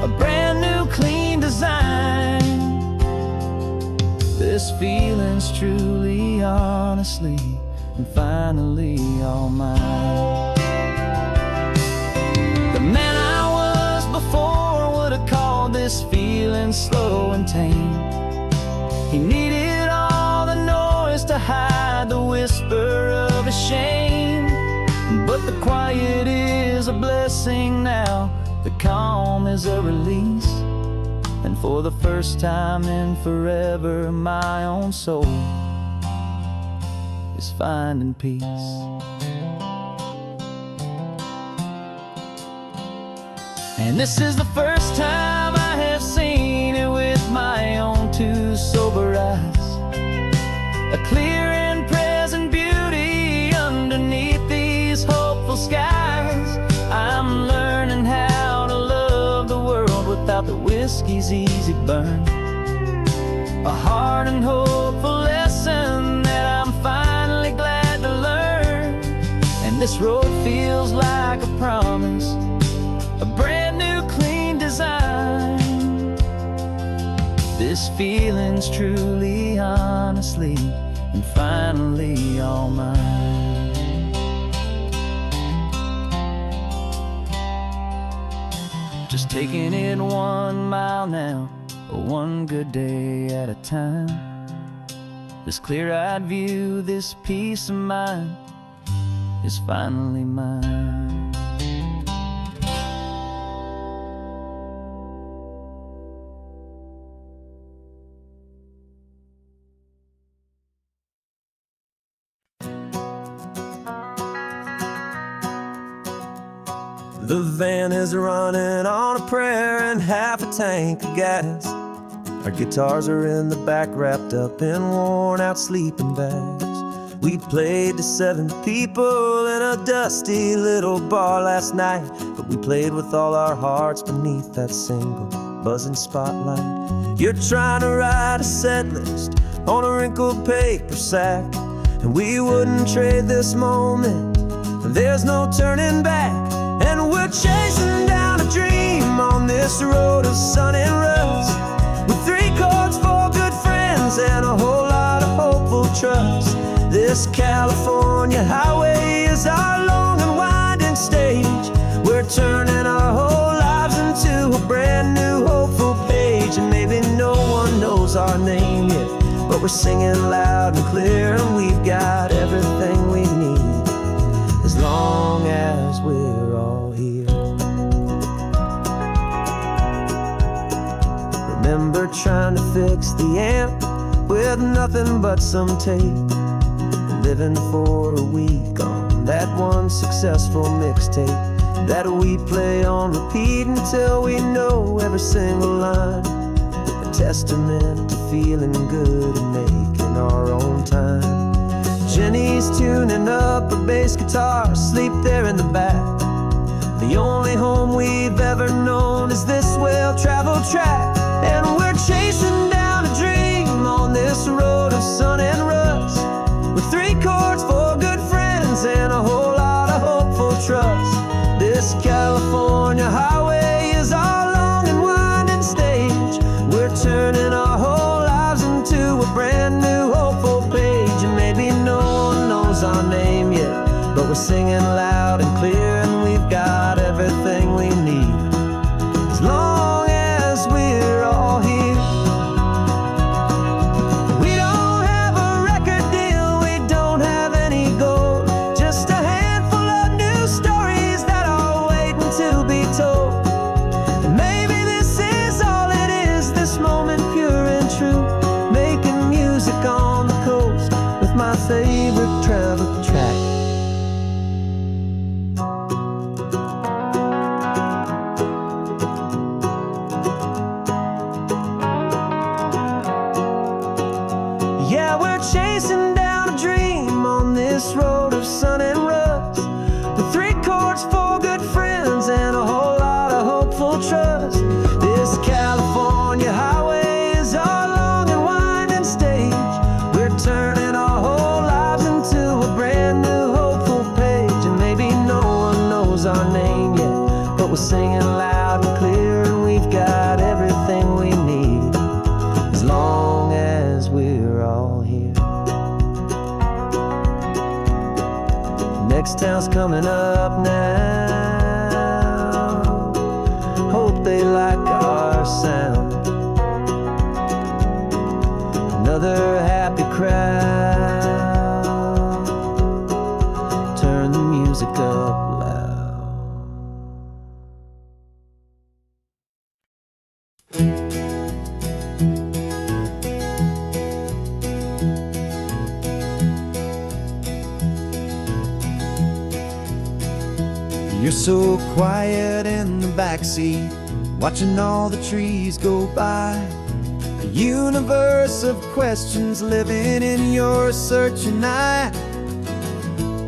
a brand new clean design. This feeling's truly, honestly, and finally all mine. The man I was before would have called this feeling slow and tame. He needed all the noise to hide the whisper of his shame. But the quiet is a blessing now, the calm is a release. And for the first time in forever, my own soul is finding peace. And this is the first time I have seen it with my own two sober eyes. A clear and present beauty underneath these hopeful skies. I'm learning how to love the world without the whiskey's easy burn.
hard and hopeful lesson that I'm finally glad to learn. And this road feels like a promise, a brand new clean design. This feeling's truly, honestly, and finally all mine. Just taking it 1 mile now, one good day at a time. This clear-eyed view, this peace of mind is finally mine.
The van is running on a prayer and half a tank of gas. Our guitars are in the back, wrapped up in worn-out sleeping bags. We played to 7 people in a dusty little bar last night, but we played with all our hearts beneath that single buzzing spotlight. You're trying to write a set list on a wrinkled paper sack, and we wouldn't trade this moment. There's no turning back. And we're chasing down a dream on this road of sun and rust, with 3 chords, 4 good friends, and a whole lot of hopeful trust. This California highway is our long and winding stage. We're turning our whole lives into a brand new hopeful page. And maybe no one knows our name yet, but we're singing loud and clear, and we've got everything we need, as long as we're all here. Remember trying to fix the amp with nothing but some tape, living for a week on that one successful mixtape that we play on repeat until we know every single line. A testament to feeling good and making our own time. Jenny's tuning up her bass guitar, asleep there in the back. The only home we've ever known is this well-traveled track. And we're chasing down a dream on this road of sun and rust, with 3 chords, 4 good friends, and a whole lot of hopeful trust. This California highway is our long and winding stage. We're turning our whole lives into a brand new hopeful page. And maybe no one knows our name yet, but we're singing loud and clear, and we've got everything we need, as long as we're all here. We don't have a record deal, we don't have any gold, just a handful of new stories that are waiting to be told. And maybe this is all it is, this moment pure and true, making music on the coast with my favorite travel track. Yeah, we're chasing down a dream on this road of sun and rust, with 3 chords, 4 good friends, and a whole lot of hopeful trust. This California highway is our long and winding stage. We're turning our whole lives into a brand new hopeful page. And maybe no one knows our name yet, but we're singing loud and clear, and we've got everything we need, as long as we're all here. Next town's coming up now, hope they like our sound. Another happy crowd, turn the music up loud.
You're so quiet in the backseat, watching all the trees go by. A universe of questions living in your searching eye.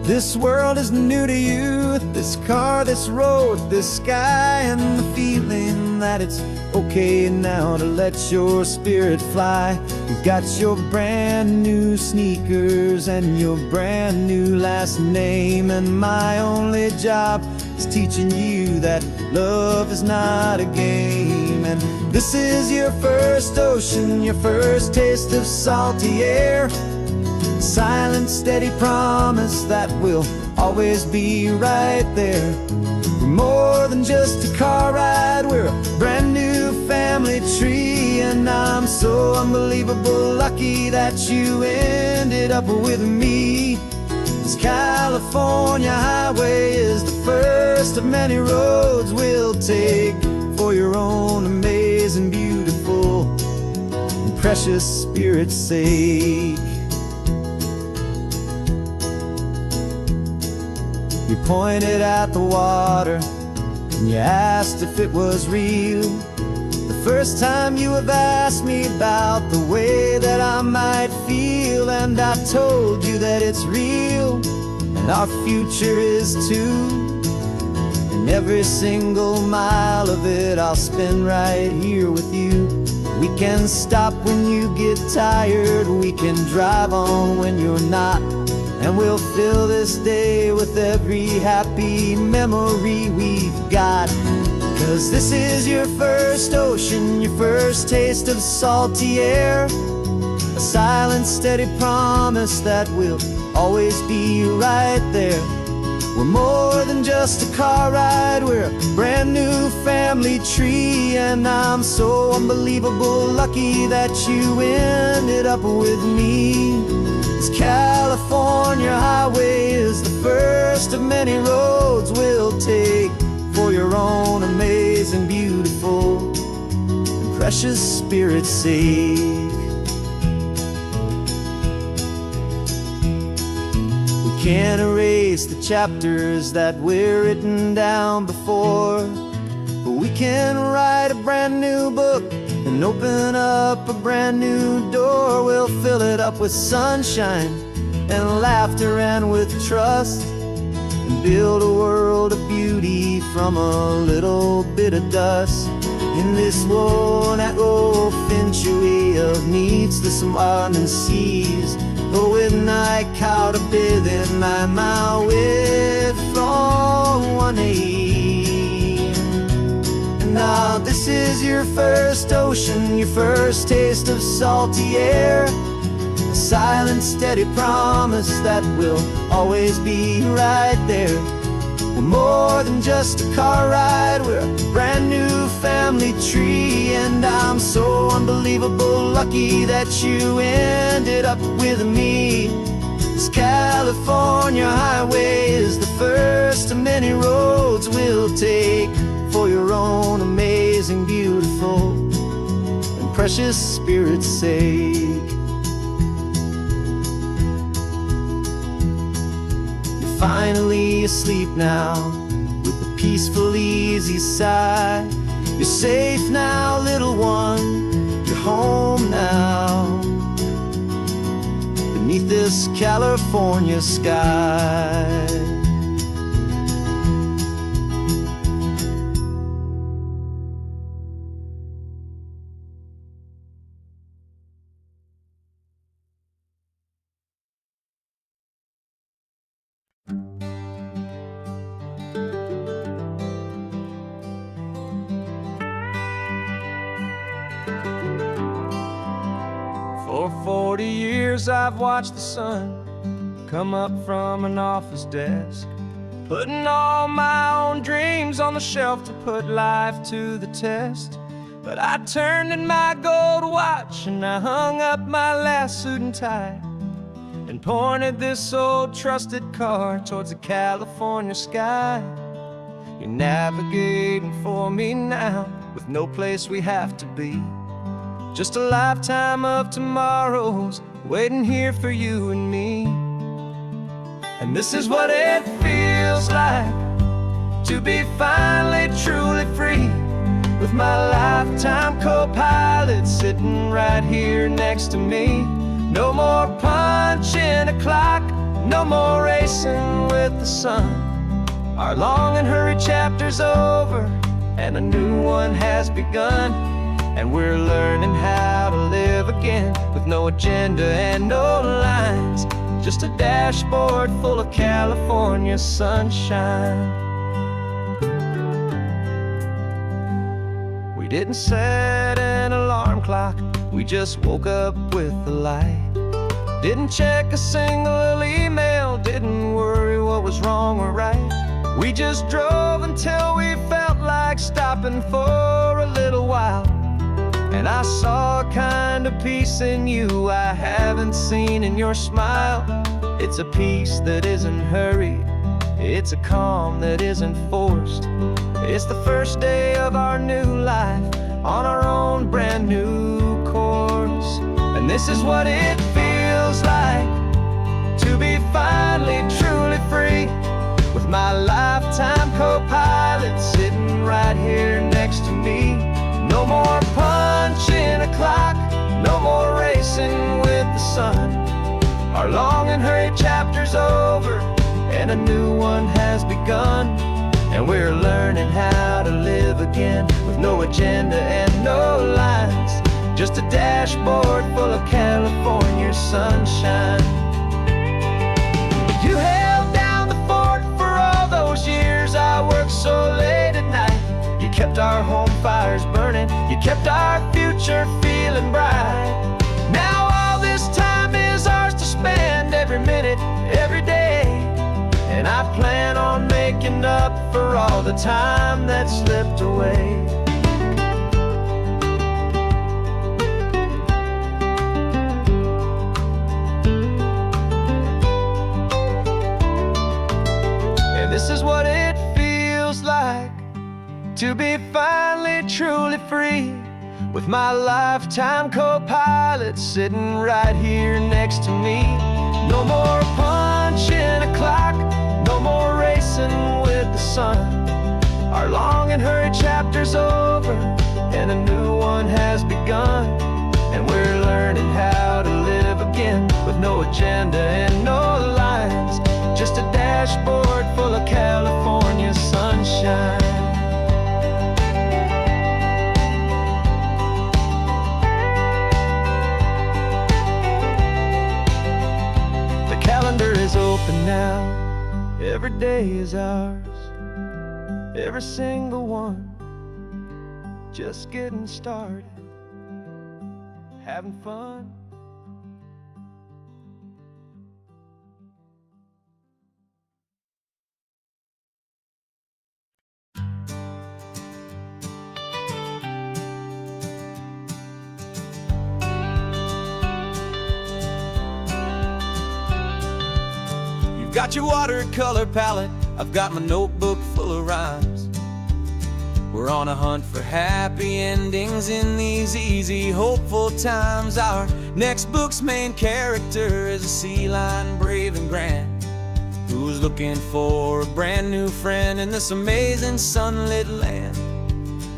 This world is new to you, this car, this road, this sky, and the feeling them that it's okay now to let your spirit fly. You got your brand new sneakers and your brand new last name, and my only job is teaching you that love is not a game. And this is your first ocean, your first taste of salty air, silent, steady promise that we'll always be right there. We're more than just a car ride, we're a brand new family tree, and I'm so unbelievable lucky that you ended up with me. This California highway is the first of many roads we'll take for your own amazing, beautiful, and precious spirit's sake. You pointed at the water and you asked if it was real. The first time you have asked me about the way that I might feel, and I told you that it's real and our future is too. And every single mile of it I'll spend right here with you. We can stop when you get tired, we can drive on when you're not, and we'll fill this day with every happy memory we've got. 'Cause this is your first ocean, your first taste of salty air, a silent, steady promise that we'll always be right there. We're more than just a car ride, we're a brand new family tree, and I'm so unbelievable lucky that you ended up with me. This California highway is the first of many roads we'll take for your own amazing, beautiful, and precious spirit's sake. We can't erase the chapters that we're written down before, but we can write a brand new book and open up a brand new door. We'll fill it up with sunshine and laughter and with trust, and build a world of beauty from a little bit of dust. In this world that old century of needs the smiling seas, but with night caught a bit in my way from one aid. Now this is your first ocean, your first taste of salty air, a silent, steady promise that we'll always be right there. We're more than just a car ride, we're a brand new family tree, and I'm so unbelievable lucky that you ended up with me. This California highway is the first of many roads we'll take for your own amazing, beautiful, and precious spirit's sake. You're finally asleep now with a peaceful, easy sigh. You're safe now, little one, you're home now, beneath this California sky.
For 40 years I've watched the sun come up from an office desk, putting all my own dreams on the shelf to put life to the test. But I turned in my gold watch and I hung up my last suit and tie, and pointed this old trusted car towards the California sky. You're navigating for me now with no place we have to be, just a lifetime of tomorrows waiting here for you and me. And this is what it feels like to be finally truly free, with my lifetime co-pilot sitting right here next to me. No more punching a clock, no more racing with the sun. Our long and hurried chapter's over,
and a new one has begun. And we're learning how to live again, with no agenda and no lines, just a dashboard full of California sunshine. We didn't set an alarm clock, we just woke up with the light. Didn't check a single email, didn't worry what was wrong or right. We just drove until we felt like stopping for a little while. And I saw a kind of peace in you I haven't seen in your smile. It's a peace that isn't hurried, it's a calm that isn't forced. It's the first day of our new life, on our own brand new course. And this is what it feels like to be finally truly free, with my lifetime co-pilot sitting right here next to me. No more punching a clock, no more racing with the sun. Our long and hurried chapter's over, and a new one has begun. And we're learning how to live again, with no agenda and no lines, just a dashboard full of California sunshine. You held down the fort for all those years I worked so late at night. You kept our home fires burning, you kept our future feeling bright. Now all this time is ours to spend, every minute, every day. And I plan on making up for all the time that slipped away. And this is what it feels like to be finally truly free, with my lifetime co-pilot sitting right here next to me. No more punching a clock, no more racing with the sun. Our long and hurried chapter's over, and a new one has begun. And we're learning how to live again, with no agenda and no lines, just a dashboard full of California sunshine. Calendar is open now, every day is ours, every single one, just getting started, having fun.
Got your watercolor palette, I've got my notebook full of rhymes. We're on a hunt for happy endings in these easy, hopeful times. Our next book's main character is a sea lion, brave and grand, who's looking for a brand new friend in this amazing sunlit land.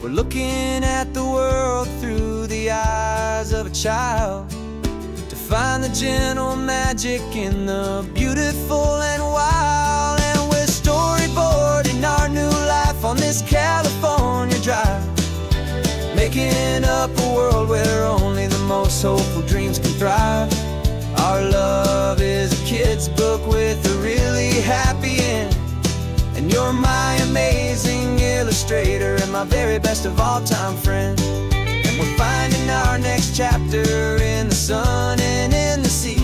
We're looking at the world through the eyes of a child, find the gentle magic in the beautiful and wild. And we're storyboarding our new life on this California drive, making up a world where only the most hopeful dreams can thrive. Our love is a kid's book with a really happy end, and you're my amazing illustrator and my very best of all time friend. And we're finding our next chapter in the sun and in the sea,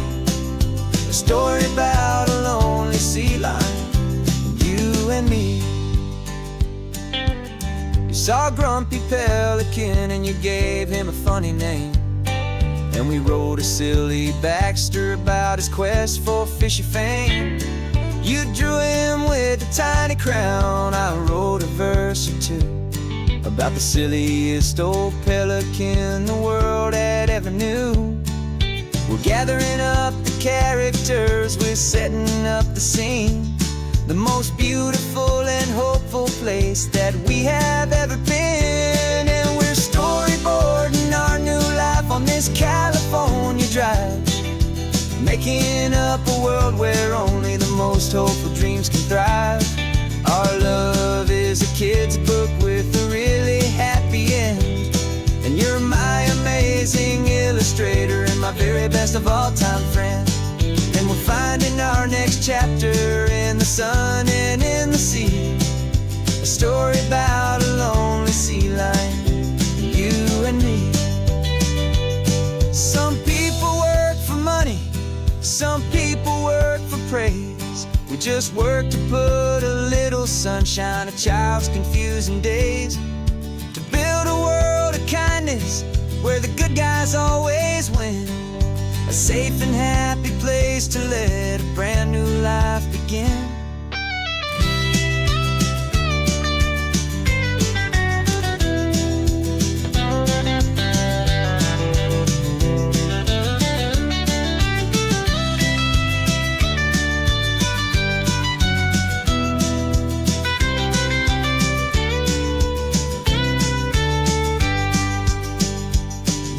a story about a lonely sea lion, you and me. You saw a grumpy pelican and you gave him a funny name, and we wrote a silly Baxter about his quest for fishy fame. You drew him with a tiny crown, I wrote a verse or two about the silliest old pelican the world had ever knew. We're gathering up the characters, we're setting up the scene, the most beautiful and hopeful place that we have ever been. And we're storyboarding our new life on this California drive, making up a world where only the most hopeful dreams can thrive. Our love is a kid's book with a real
amazing illustrator and my very best of all-time friend. And we're finding our next chapter in the sun and in the sea. A story about a lonely sea lion, you and me. Some people work for money, some people work for praise. We just work to put a little sunshine in a child's confusing days. To build a world of kindness where the good guys always win. A safe and happy place to let a brand new life begin.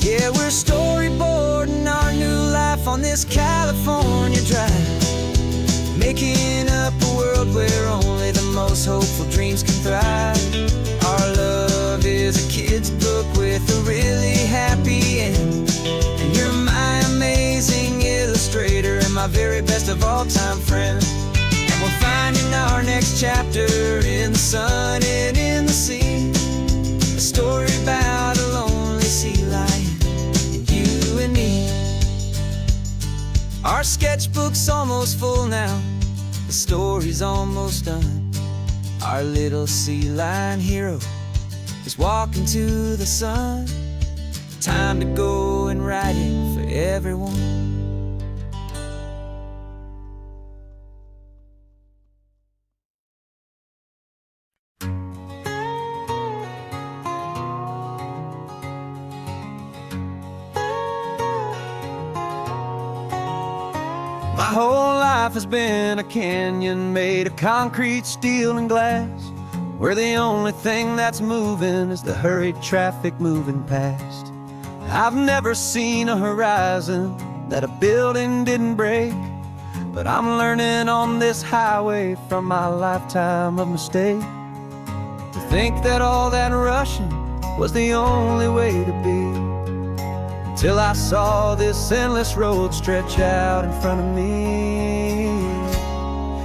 Yeah, we're storyboarding our new life on this California drive, making up a world where only the most hopeful dreams can thrive. Our love is a kid's book with a really happy end. And you're my amazing illustrator and my very best of all-time friend. And we're finding our next chapter in the sun and in the sea. A story about a lonely sea lion, you and me. Our sketchbook's almost full now, the story's almost done. Our little sea lion hero is walking to the sun. Time to go and write it for everyone. My whole life has been a canyon made of concrete, steel, and glass, where the only thing that's moving is the hurried traffic moving past. I've never seen a horizon that a building didn't break, but I'm learning on this highway from my lifetime of mistake to think that all that rushing was the only way to be. Till I saw this endless road stretch out in front of me.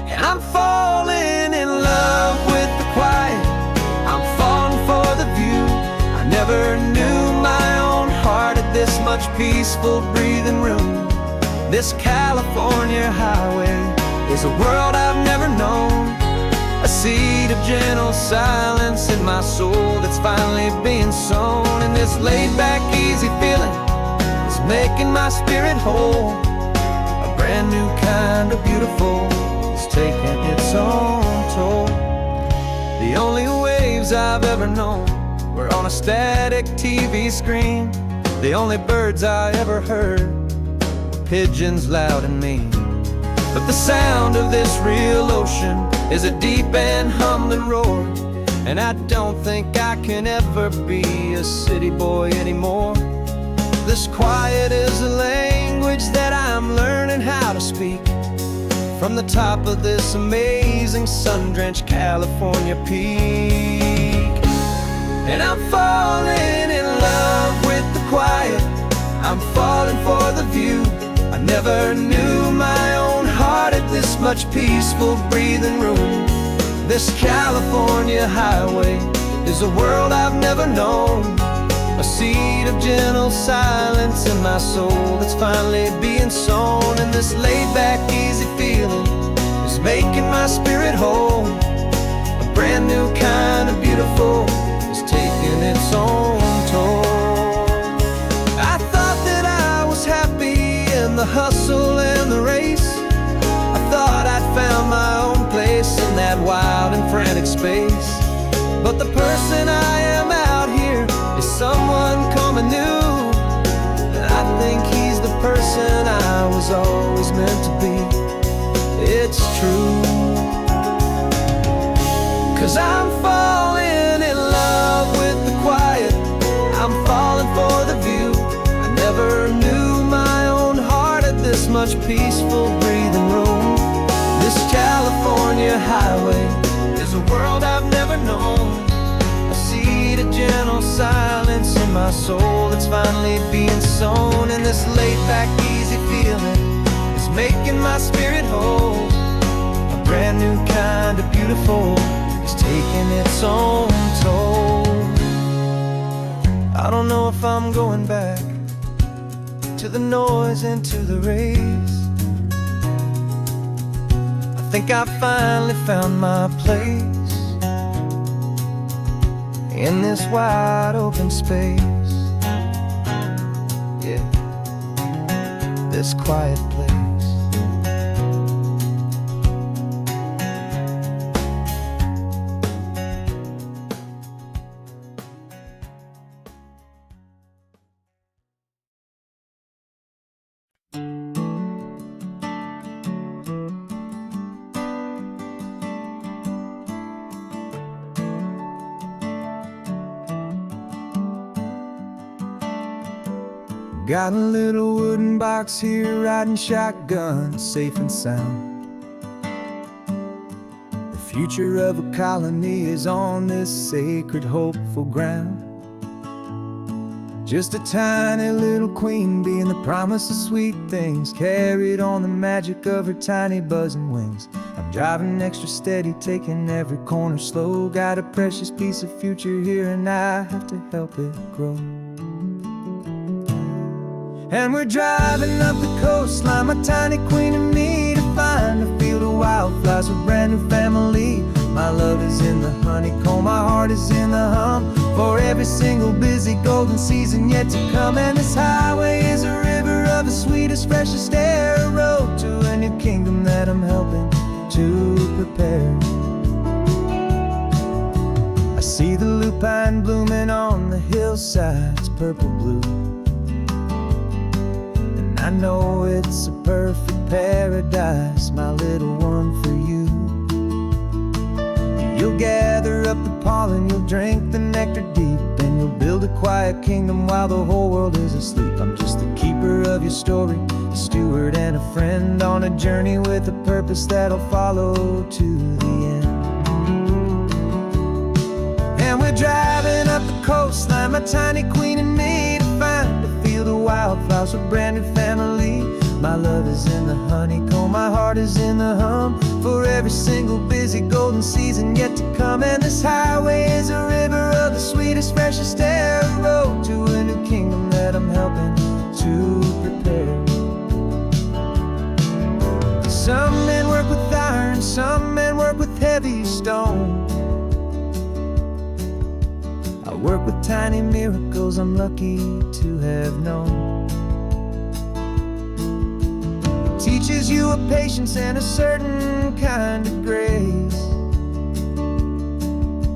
And I'm falling in love with the quiet, I'm falling for the view. I never knew my own heart had this much peaceful breathing room. This California highway is a world I've never known. A seed of gentle silence in my soul that's finally being sown. And this laid-back, easy feeling making my spirit whole. A brand new kind of beautiful is taking its own toll. The only waves I've ever known were on a static TV screen. The only birds I ever heard were pigeons loud and mean. But the sound of this real ocean is a deep and humbling roar. And I don't think I can ever be a city boy anymore. This quiet is a language that I'm learning how to speak from the top of this amazing sun-drenched California peak. And I'm falling in love with the quiet, I'm falling for the view. I never knew my own heart had this much peaceful breathing room. This California highway is a world I've never known. A seed of gentle silence in my soul that's finally being sown. And this laid-back, easy feeling is making my spirit whole. A brand new kind of beautiful is taking its own toll. I thought that I was happy in the hustle and the race. I thought I'd found my own place in that wild and frantic space. But the person I am out here is someone coming new. And I think he's the person I was always meant to be. It's true. 'Cause I'm falling in love with the quiet, I'm falling for the view. I never knew my own heart had this much peaceful breathing room. This California highway is a world I've never known. A seed of gentle silence in my soul that's finally being sown. And this laid-back, easy feeling is making my spirit whole. A brand new kind of beautiful is taking its own toll. I don't know if I'm going back to the noise and to the race. I think I finally found my place in this wide open space. Yeah, this quiet place. Got a little wooden box here, riding shotgun, safe and sound. The future of a colony is on this sacred, hopeful ground. Just a tiny little queen bee and the promise of sweet things, carried on the magic of her tiny buzzing wings. I'm driving extra steady, taking every corner slow. Got a precious piece of future here and I have to help it grow. And we're driving up the coastline, my tiny queen and me, to find a field of wildflowers with a brand new family. My love is in the honeycomb, my heart is in the hum, for every single busy golden season yet to come. And this highway is a river of the sweetest, freshest air, a road to a new kingdom that I'm helping to prepare. I see the lupine blooming on the hillsides, purple blue. I know it's a perfect paradise, my little one, for you. You'll gather up the pollen, you'll drink the nectar deep, and you'll build a quiet kingdom while the whole world is asleep. I'm just the keeper of your story, a steward and a friend, on a journey with a purpose that'll follow to the end. And we're driving up the coastline, my tiny queen and me, to find a field of wildflowers, a brand new family. My love is in the honeycomb, my heart is in the hum, for every single busy golden season yet to come. And this highway is a river of the sweetest, freshest air, a road to a new kingdom that I'm helping to prepare. Some men work with iron, some men work with heavy stone. I work with tiny miracles I'm lucky to have known. Teaches you a patience and a certain kind of grace,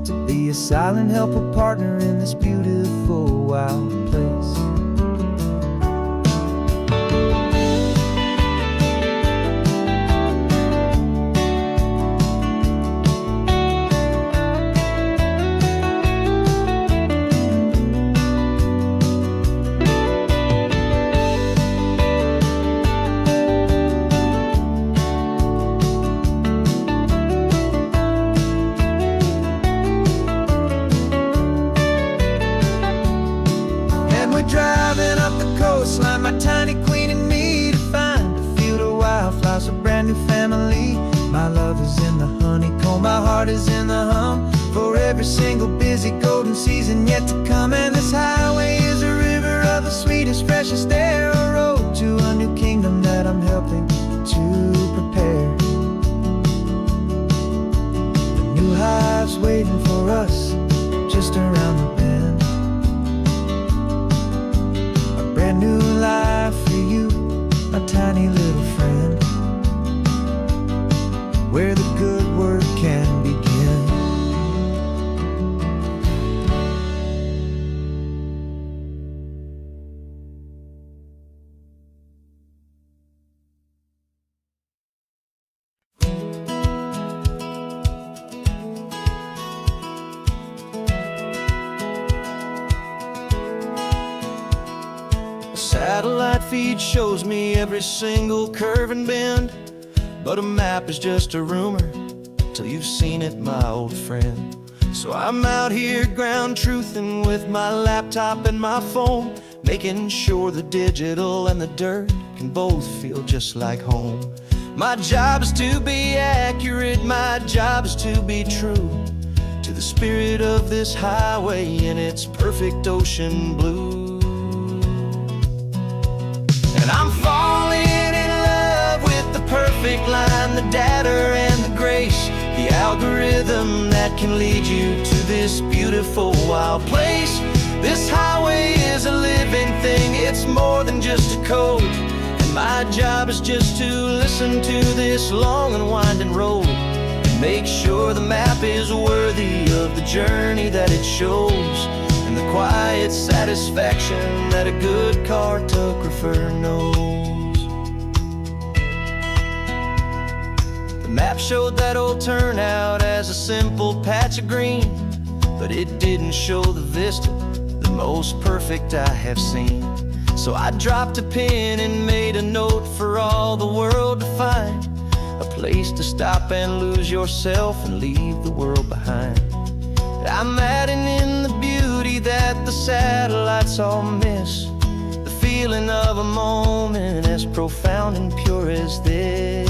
to be a silent, helpful partner in this beautiful, wild place. Driving up the coastline, my tiny queen and me, to find a field of wildflowers, a brand new family. My love is in the honeycomb, my heart is in the hum, for every single busy golden season yet to come. And this highway is a river of the sweetest, freshest air, a road to a new kingdom that I'm helping to prepare. A new hive's waiting for us just around the bend. Brand new life for you, my tiny little friend, where the good work can begin. Satellite feed shows me every single curve and bend, but a map is just a rumor till you've seen it, my old friend.
So I'm out here ground truthing with my laptop and my phone, making sure the digital and the dirt can both feel just like home. My job is to be accurate, my job is to be true to the spirit of this highway in its perfect ocean blue. And I'm falling in love with the perfect line, the data and the grace, the algorithm that can lead you to this beautiful wild place. This highway is a living thing, it's more than just a code. And my job is just to listen to this long and winding road and make sure the map is worthy of the journey that it shows, and the quiet satisfaction that a good cartographer knows. The map showed that old turnout as a simple patch of green, but it didn't show the vista, the most perfect I have seen. So I dropped a pin and made a note for all the world to find, a place to stop and lose yourself and leave the world behind. I'm adding in the beauty that the satellites all miss, the feeling of a moment as profound and pure as this.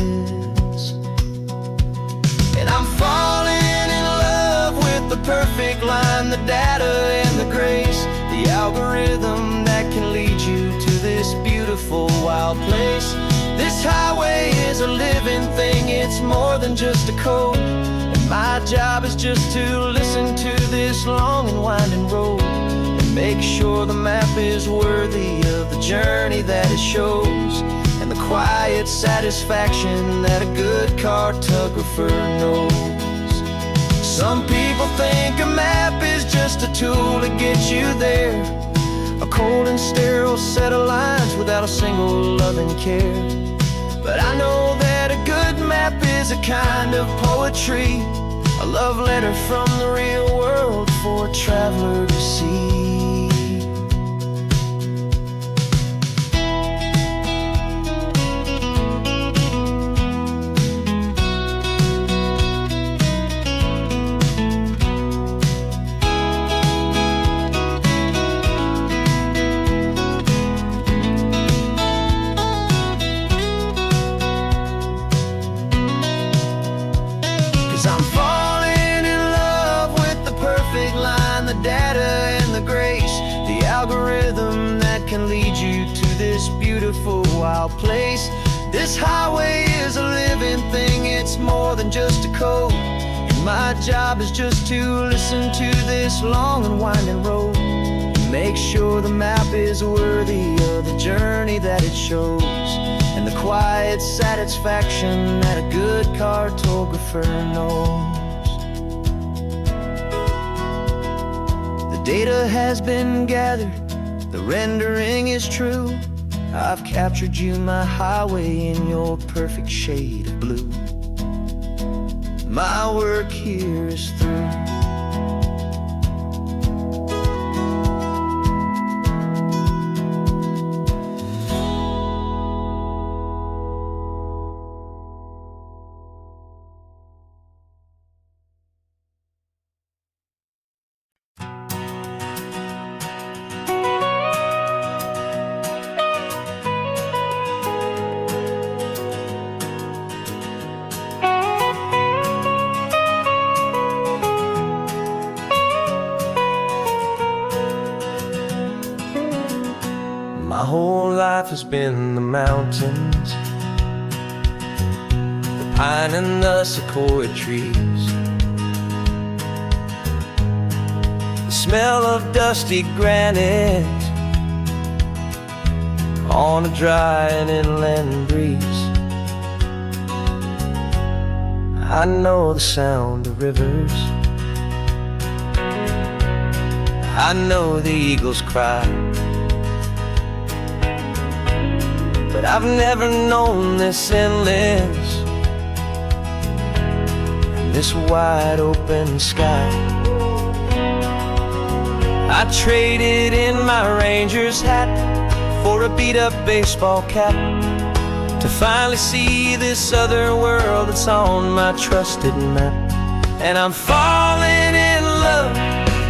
And I'm falling in love with the perfect line, the data and the grace, the algorithm that can lead you to this beautiful wild place. This highway is a living thing, it's more than just a code. And my job is just to listen to this long and winding road and make sure the map is worthy of the journey that it shows, and the quiet satisfaction that a good cartographer knows. Some people think a map is just a tool to get you there, a cold and sterile set of lines without a single loving care. But I know that a good map is a kind of poetry, a love letter from the real world for a traveler to see. I'm falling in love with the perfect line, the data and the grace, the algorithm that can lead you to this beautiful wild place. This highway is a living thing, it's more than just a code. And my job is just to listen to this long and winding road and make sure the map is worthy of the journey that it shows, and the quiet satisfaction that a good cartographer knows. The data has been gathered, the rendering is true. I've captured you, my highway, in your perfect shade of blue. My work here is through.
My whole life has been the mountains, the pine and the sequoia trees, the smell of dusty granite on a dry and inland breeze. I know the sound of rivers, I know the eagles cry, but I've never known this endless, this wide open sky. I traded in my Ranger's hat for a beat-up baseball cap to finally see this other world that's on my trusted map. And I'm falling in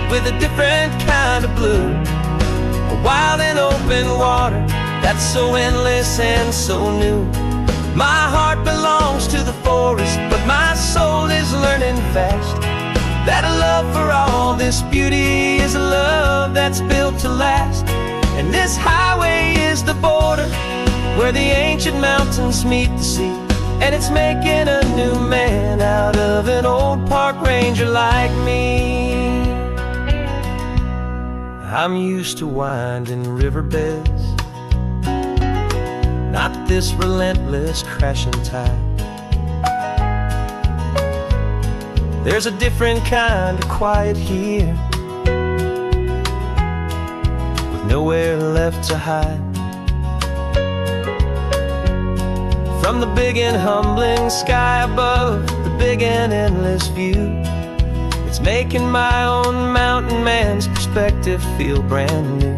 with a different kind of blue. A wild and open water that's so endless and so new. My heart belongs to the forest, but my soul is learning fast that a love for all this beauty is a love that's built to last. And this highway is the border where the ancient mountains meet the sea, and it's making a new man out of an old park ranger like me. I'm used to winding riverbeds, not this relentless crashing tide. There's a different kind of quiet here, with nowhere left to hide. From the big and humbling sky above, the big and endless view, it's making my own mountain man's perspective feel brand new.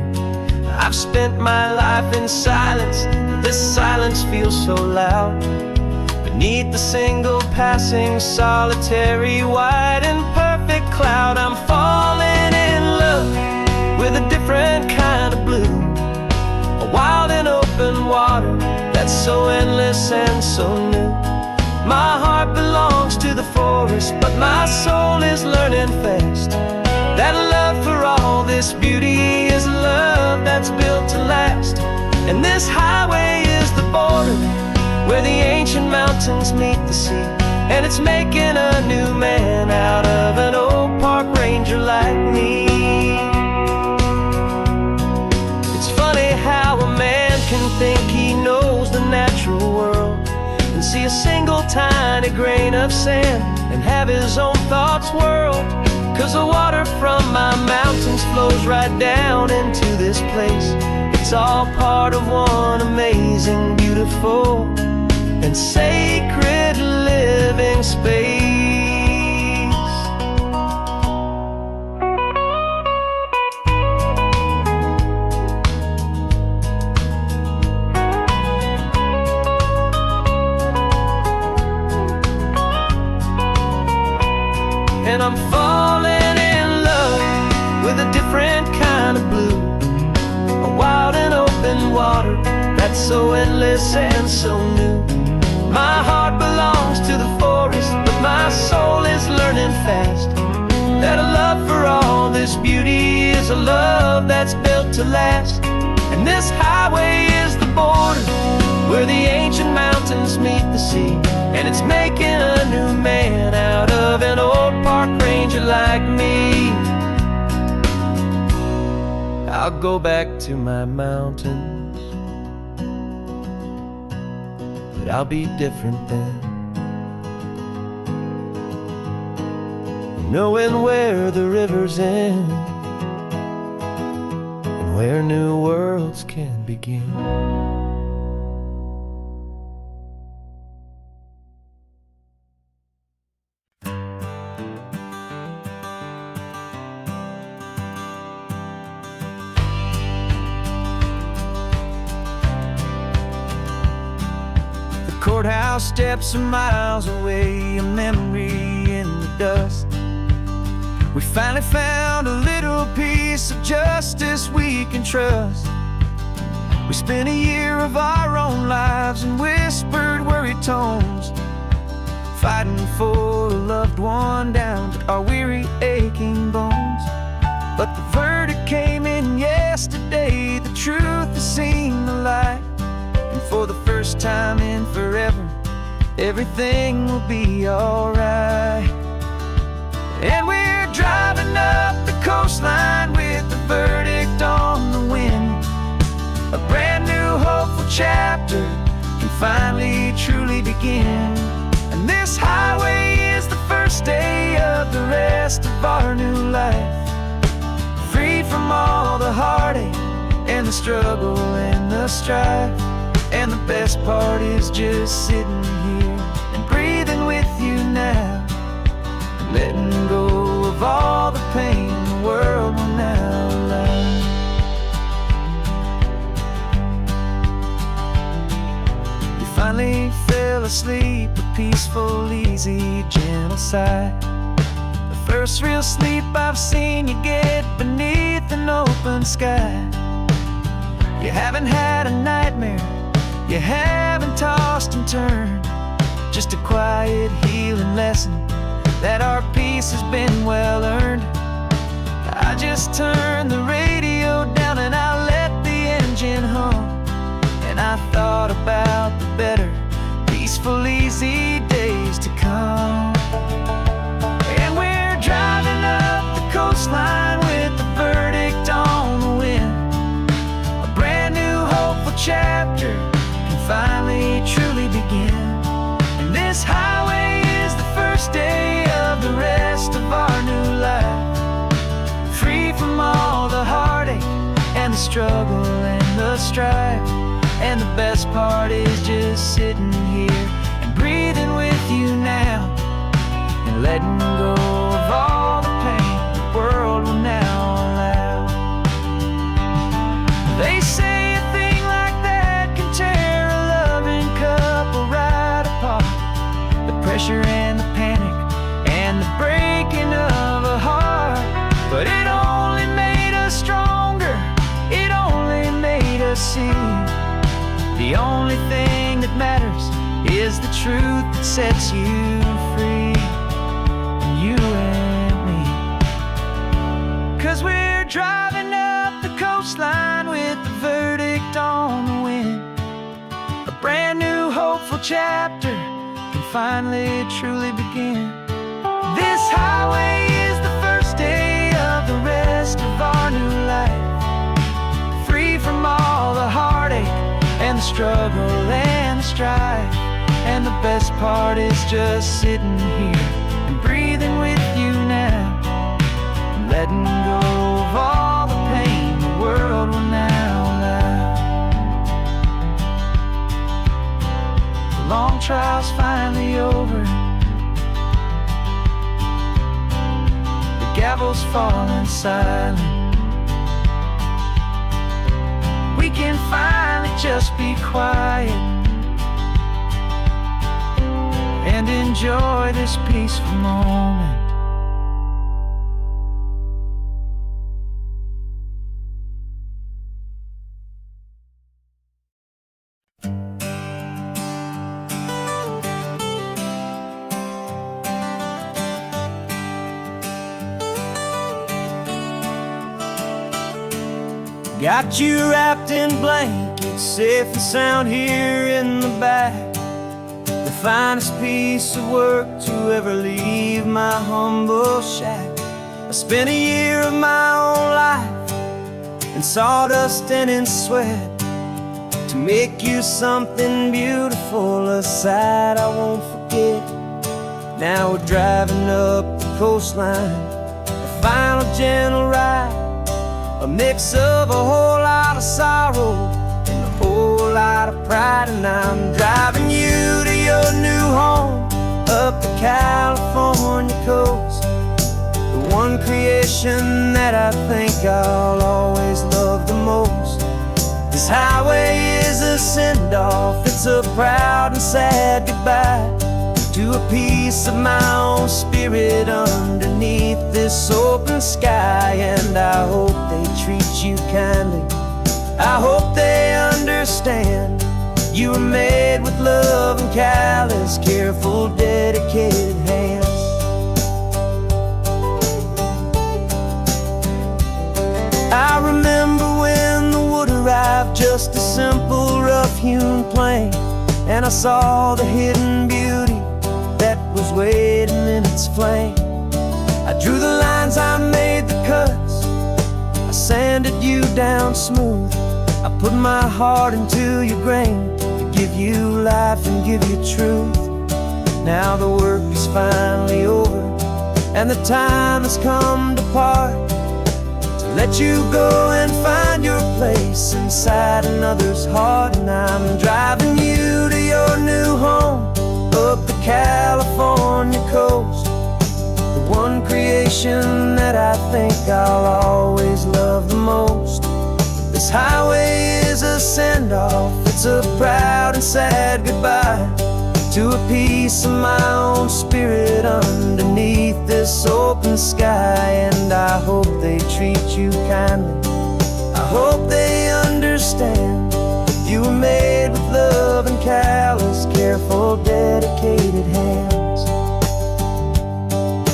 I've spent my life in silence, this silence feels so loud. Beneath the single passing solitary white and perfect cloud, I'm falling in love with a different kind of blue. A wild and open water that's so endless and so new. My heart belongs to the forest, but my soul is learning fast that love for all this beauty is a love that's built to last. And this highway is the border where the ancient mountains meet the sea, and it's making a new man out of an old park ranger like me. It's funny how a man can think he knows the natural world and see a single tiny grain of sand and have his own thoughts whirl. 'Cause the water from my mountains flows right down into this place. It's all part of one amazing, beautiful, and sacred living space. And I'm falling in love with a different kind of blue. A wild and open water that's so endless and so new. My heart belongs to the forest, but my soul is learning fast that a love for all this beauty is a love that's built to last. And this highway is the border where the ancient mountains meet the sea, and it's making a new man out of an old park ranger like me. I'll go back to my mountains, but I'll be different then, knowing where the rivers end and where new worlds can begin. Courthouse steps are miles away, a memory in the dust. We finally found a little piece of justice we can trust. We spent a year of our own lives in whispered, worried tones, fighting for a loved one down to our weary, aching bones. But the verdict came in yesterday, the truth has seen the light. And for the first time in forever, everything will be alright. And we're driving up the coastline with the verdict on the wind. A brand new hopeful chapter can finally truly begin. And this highway is the first day of the rest of our new life, freed from all the heartache and the struggle and the strife. And the best part is just sitting here and breathing with you now, and letting go of all the pain the world will now allow. You finally fell asleep, a peaceful, easy, gentle sigh. The First real sleep I've seen you get beneath an open sky. You haven't had a nightmare, you haven't tossed and turned. Just a quiet healing lesson that our peace has been well earned. I just turned the radio down and I let the engine hum, and I thought about the better, peaceful, easy days to come. And we're driving up the coastline with the verdict on the wind. A brand new hopeful chapter can finally truly begin. And this highway is the first day of the rest of our new life, free from all the heartache and the struggle and the strife. And the best part is just sitting here and breathing with you now, and letting go of all the pain the world will now allow. They say a thing like that can tear a loving couple right apart. The pressure and the panic and the breaking of a heart. But it only made us stronger, it only made us see the only thing that matters is the truth that sets you free. You and me, 'cause we're driving up the coastline with the verdict on the wind. A brand new hopeful chapter can finally truly begin. This highway is the first day of the rest of our new life, free from all the heartache and the struggle and the strife. And the best part is just sitting here and breathing with you now, and letting go of all the pain the world will now allow. The long trial's finally over, the gavel's falling silent. We can finally just be quiet and enjoy this peaceful moment. Got you wrapped in blankets, safe and sound here in the back. The finest piece of work to ever leave my humble shack. I spent a year of my own life in sawdust and in sweat to make you something beautiful, a sight I won't forget. Now we're driving up the coastline, the final gentle ride, a mix of a whole lot of sorrow and a whole lot of pride. And I'm driving you to your new home up the California coast, the one creation that I think I'll always love the most. This highway is a send-off, it's a proud and sad goodbye to a piece of my own spirit underneath this open sky. And I hope they treat you kindly, I hope they understand you were made with love and callous, careful, dedicated hands. I remember when the wood arrived, just a simple rough-hewn plank, and I saw the hidden beauty that was waiting in its flame. I drew the lines, I made the cuts, I sanded you down smooth. I put my heart into your grain to give you life and give you truth. Now the work is finally over, and the time has come to part, to let you go and find your place inside another's heart. And I'm driving you to your new home up the California coast, the one creation that I think I'll always love the most. This highway is a send-off, it's a proud and sad goodbye to a piece of my own spirit underneath this open sky. And I hope they treat you kindly, I hope they understand you were made with love and callous, careful, dedicated hands.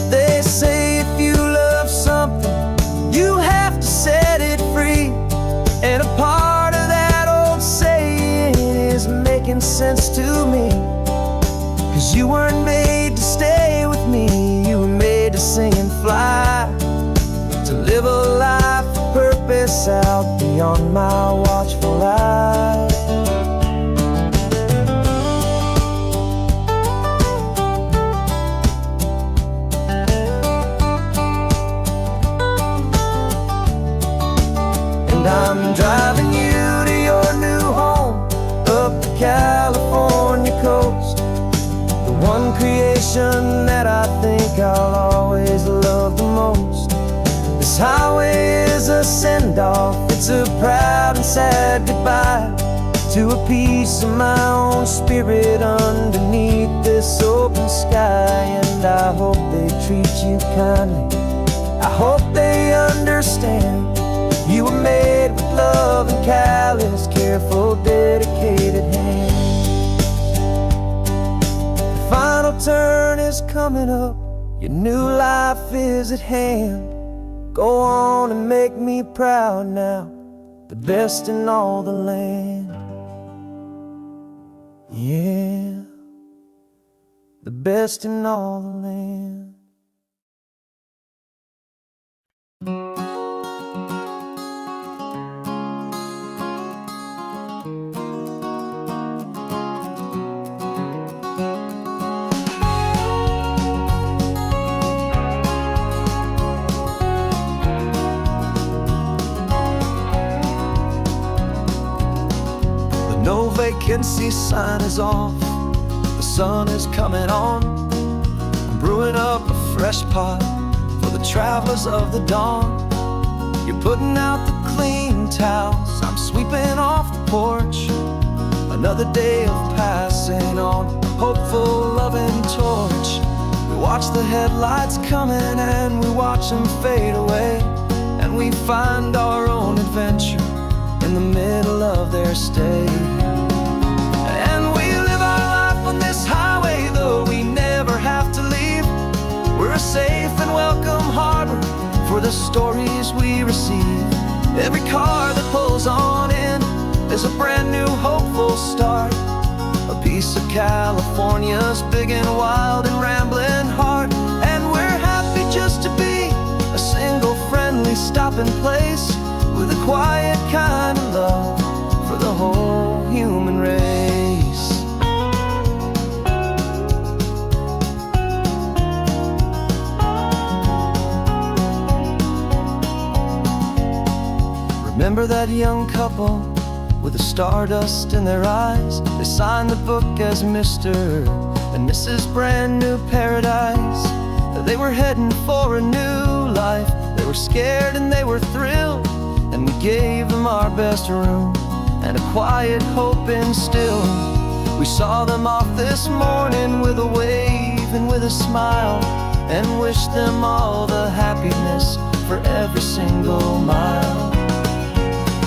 They say if you love something, you have to set it free. And a part of that old saying is making sense to me. 'Cause you weren't made to stay with me, you were made to sing and fly, to live a life of purpose out beyond my watchful eye. And I'm driving you to your new home up the California coast, the one creation that I think I'll always love the most. This highway is a send-off, it's a proud and sad goodbye to a piece of my own spirit underneath this open sky. And I hope they treat you kindly, I hope they understand you were made with love and callous, careful, dedicated hands. The final turn is coming up, your new life is at hand. Go on and make me proud now, the best in all the land. Yeah, the best in all the land. No vacancy sign is off, the sun is coming on. I'm brewing up a fresh pot for the travelers of the dawn. You're putting out the clean towels, I'm sweeping off the porch. Another day of passing on, a hopeful, loving torch. We watch the headlights coming and we watch them fade away, and we find our own adventure in the middle of their stay. And we live our life on this highway, though we never have to leave. We're a safe and welcome harbor for the stories we receive. Every car that pulls on in is a brand new hopeful start, a piece of California's big and wild and rambling heart. And we're happy just to be a single friendly stopping place, with a quiet kind of love for the whole human race. Remember that young couple with the stardust in their eyes? They signed the book as Mr. and Mrs. Brand New Paradise. They were heading for a new life, they were scared and they were thrilled, and we gave them our best room and a quiet hope instilled. We saw them off this morning with a wave and with a smile, and wished them all the happiness for every single mile.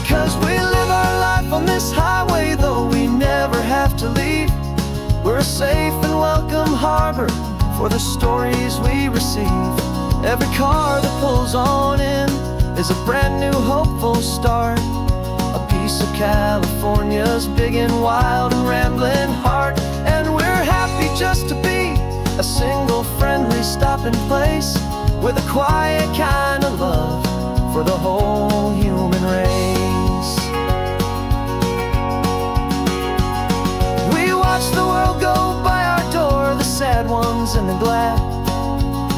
'Cause we live our life on this highway, though we never have to leave. We're a safe and welcome harbor for the stories we receive. Every car that pulls on in is a brand new hopeful start, a piece of California's big and wild and rambling heart. And we're happy just to be a single friendly stopping place, with a quiet kind of love for the whole human race. We watch the world go by our door, the sad ones and the glad,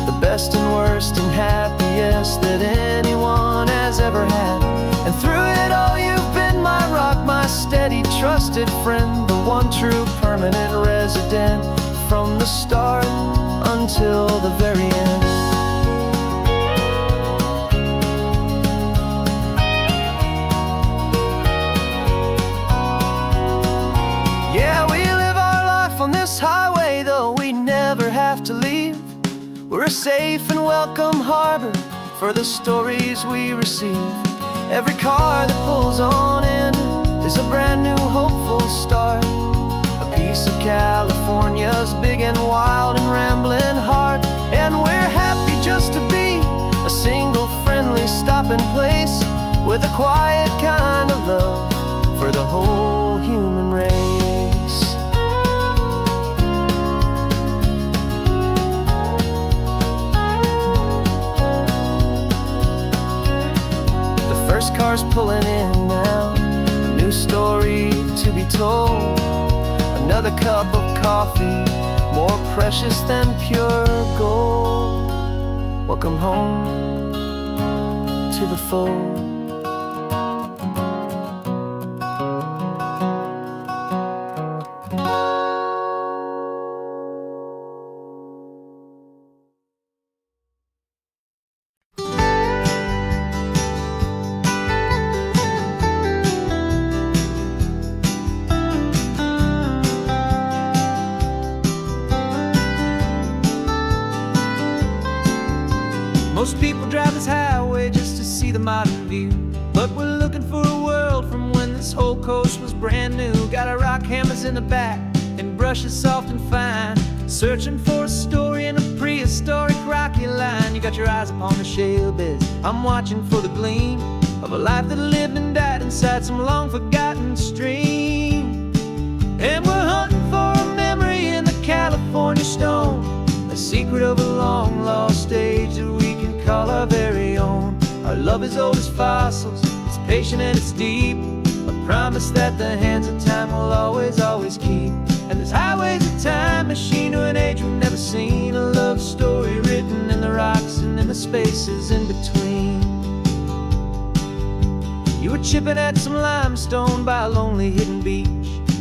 the best and worst and happiest that anyone has ever had. And through it all you've been my rock, my steady, trusted friend, the one true permanent resident, from the start until the very end. Yeah, we live our life on this highway, We're a safe and welcome harbor for the stories we receive. Every car that pulls on in is a brand new hopeful start. A piece of California's big and wild and rambling heart. And we're happy just to be a single friendly stopping place with a quiet kind of love for the whole human race. First car's pulling in now, a new story to be told. Another cup of coffee, more precious than pure gold. Welcome home to the fold.
Most people drive this highway just to see the modern view, but we're looking for a world from when this whole coast was brand new. Got our rock hammers in the back and brushes soft and fine, searching for a story in a prehistoric rocky line. You got your eyes upon the shale beds, I'm watching for the gleam of a life that lived and died inside some long forgotten stream. And we're hunting for a memory in the California stone, a secret of a long lost age that we can call our very own. Our love is old as fossils, it's patient and it's deep, a promise that the hands of time will always, always keep. And this highway's a time machine to an age we've never seen, a love story written in the rocks and in the spaces in between. You were chipping at some limestone by a lonely hidden beach,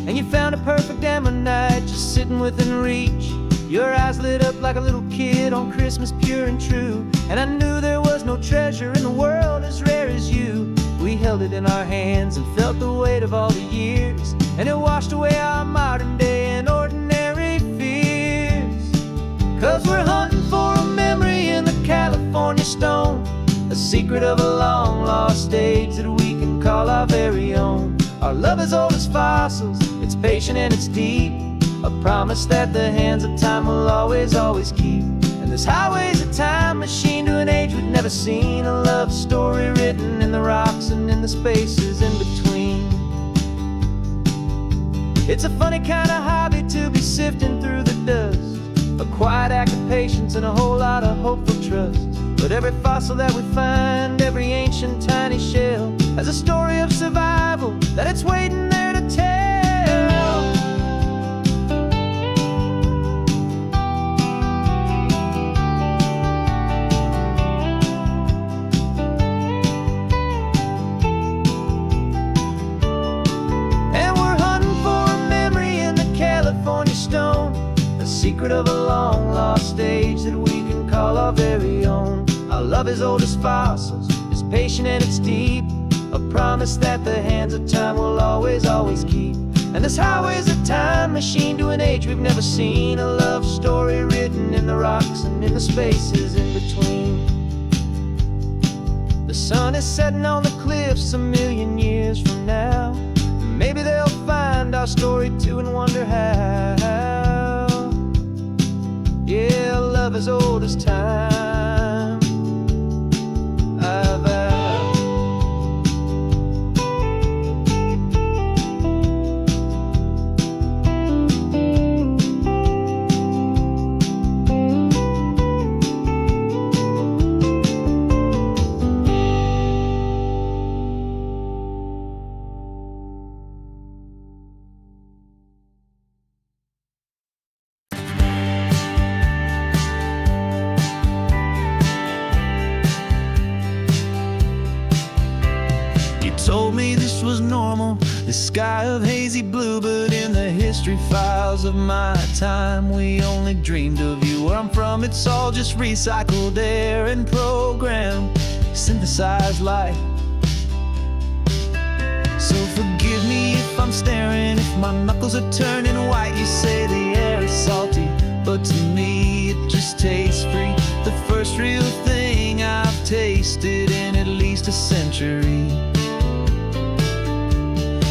and you found a perfect ammonite just sitting within reach. Your eyes lit up like a little kid on Christmas, pure and true, and I knew there was no treasure in the world as rare as you. We held it in our hands and felt the weight of all the years, and it washed away our modern day and ordinary fears. 'Cause we're hunting for a memory in the California stone, a secret of a long lost age that we can call our very own. Our love is old as fossils, it's patient and it's deep, a promise that the hands of time will always, always keep. And this highway's a time machine to an age we've never seen, a love story written in the rocks and in the spaces in between. It's a funny kind of hobby to be sifting through the dust, a quiet act of patience and a whole lot of hopeful trust. But every fossil that we find, every ancient tiny shell, has a story of survival that it's waiting there to tell. Secret of a long lost age that we can call our very own. Our love is old as fossils, it's patient and it's deep, a promise that the hands of time will always, always keep. And this highway's a time machine to an age we've never seen, a love story written in the rocks and in the spaces in between. The sun is setting on the cliffs a million years from now, maybe they'll find our story too and wonder how. Yeah, love as old as time, I vow.
Told me this was normal, the sky of hazy blue, but in the history files of my time, we only dreamed of you. Where I'm from, it's all just recycled air and programmed, synthesized light. So forgive me if I'm staring, if my knuckles are turning white. You say the air is salty,
but to me it just tastes free. The first real thing I've tasted in at least a century.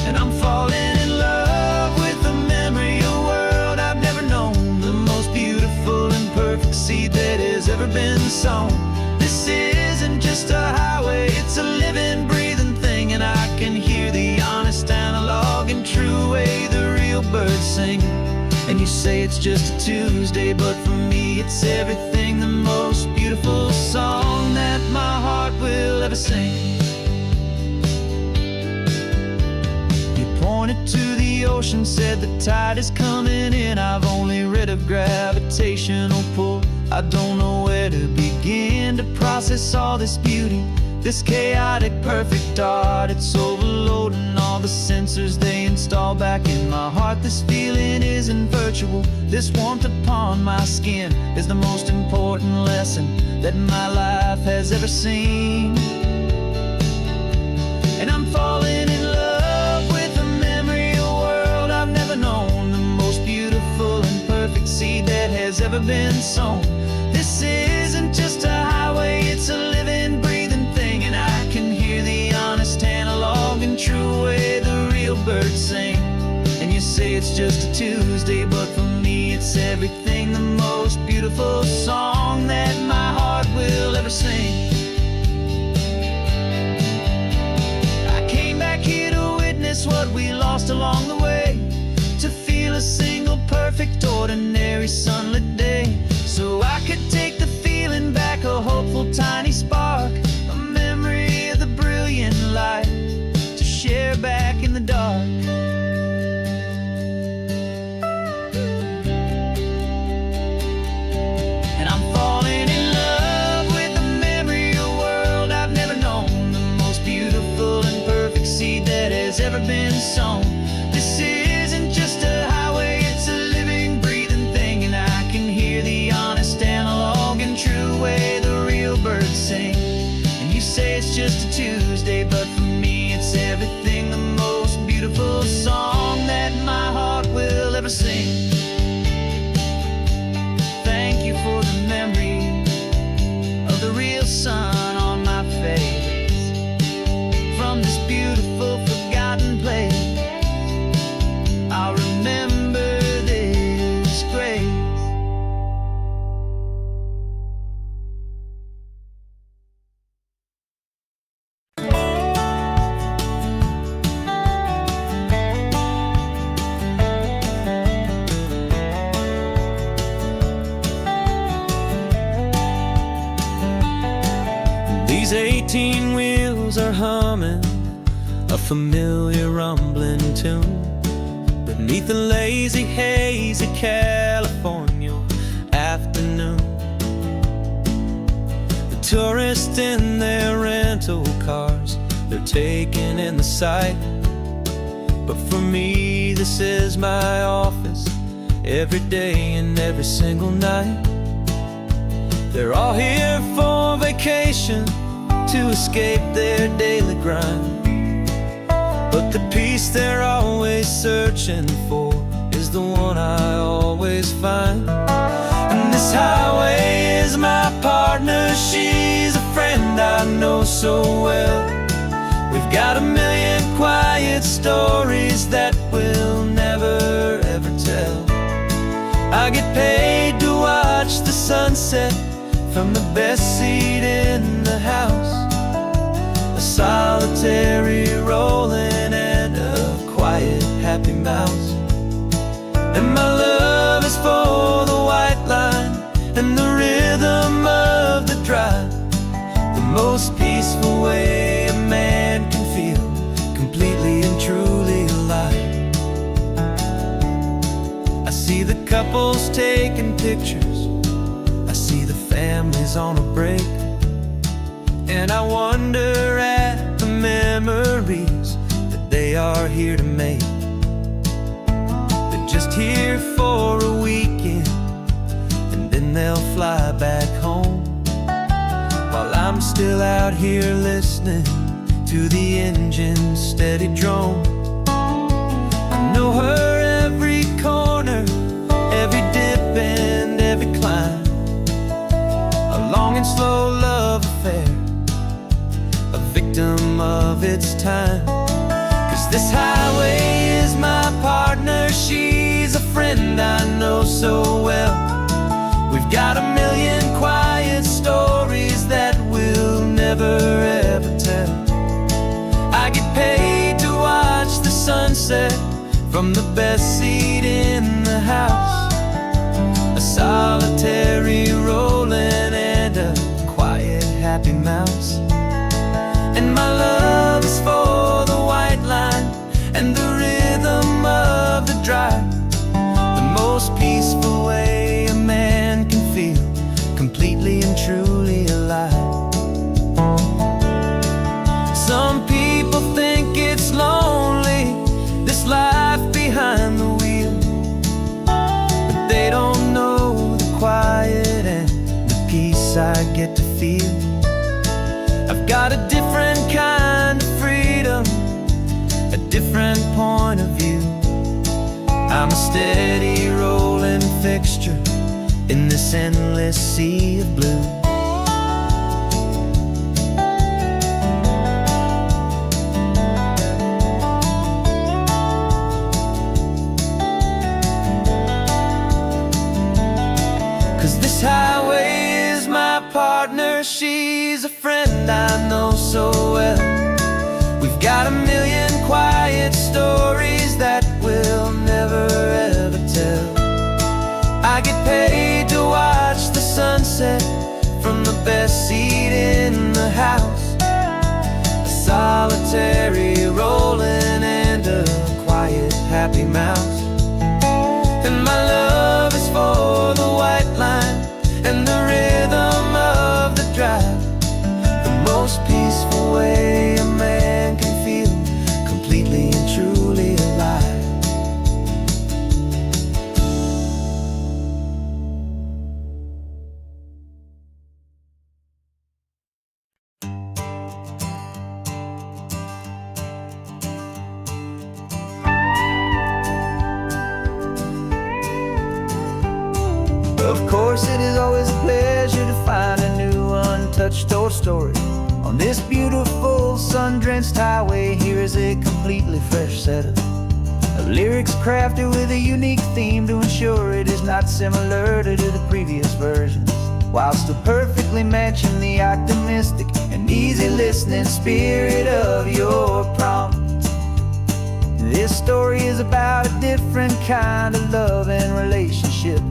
And I'm falling in love with the memory of a world I've never known, the most beautiful and perfect seed that has ever been sown. This isn't just a highway, it's a living, breathing thing, and I can hear the honest analog and true way the real birds sing. And you say it's just a Tuesday, but for me it's everything, the most beautiful song that my heart will ever sing. You pointed to the ocean, said the tide is coming in. I've only read of gravitational pull. I don't know where to begin to process all this beauty, this chaotic perfect art. It's overloading all the sensors they install back in my heart. This feeling isn't virtual, this warmth upon my skin is the most important lesson that my life has ever seen. And I'm falling in love with the memory of a world I've never known, the most beautiful and perfect seed that has ever been sown. This isn't just a highway, it's a living, breathing thing, and I can hear the honest analog and true way the real birds sing. And you say it's just a Tuesday, but for me it's everything, the most beautiful song that my heart will ever sing. I came back here to witness what we lost along the way, to feel a single perfect ordinary sunlit day, so I could take the feeling back, a hopeful tiny spark, a memory of the brilliant light to share back in the dark. And I'm falling in love with the memory of a world I've never known, the most beautiful and perfect seed that has ever been sown. This isn't just a highway, it's a living, breathing thing, and I can hear the honest analog and true way the real birds sing. And you say it's just a Tuesday, but for me it's everything, the most beautiful song that my heart will ever sing. Thank you for the memory of the real sun on my face, from this beautiful forgotten place. I'll remember this grace. These 18 wheels are humming a familiar rumbling tune beneath the lazy haze of California afternoon. The tourists in their rental cars, they're taking in the sight, but for me this is my office, every day and every single night. They're all here for vacation, to escape their daily grind, but the peace they're always searching for is the one I always find. And this highway is my partner, she's a friend I know so well. We've got a million quiet stories that we'll never ever tell. I get paid to watch the sunset from the best seat in the house, a solitary rolling and a quiet happy mouse. And my love is for the white line and the rhythm of the drive, the most peaceful way a man can feel completely and truly alive. I see the couples taking pictures, I see the families on a break, and I wonder at the memories that they are here to make. They're just here for a weekend, and then they'll fly back home, while I'm still out here listening to the engine's steady drone. I know her every corner, every dip and
friend I know so well. We've got a million quiet stories that we'll never ever tell. I get paid to watch the sunset from the best seat in the house. A solitary rolling and a quiet happy mouse. And my love is for the white line and the rhythm of the drive. The most peaceful way a man can feel completely and truly alive. Some people think it's lonely, this life behind the wheel, but they don't know the quiet and the peace I get to feel. I've got a different kind of freedom, a different point of view. I'm a steady rolling fixture in this endless sea of blue. 'Cause this highway is my partner, she's a friend I know so well. We've got a million quiet stories that we'll never ever tell. I get paid to watch the sunset from the best seat in the house. A solitary rolling and a quiet happy mouse. And my love is for the white line and the rhythm of the drive. The most peaceful way a man can feel completely and truly alive. Of course, it is always a pleasure to find a new untouched old story. On this beautiful sun-drenched highway, here is a completely fresh set of lyrics crafted with a unique theme to ensure it is not similar to the previous versions, while still perfectly matching the optimistic and easy listening spirit of your prompt. This story is about a different kind of love and relationship.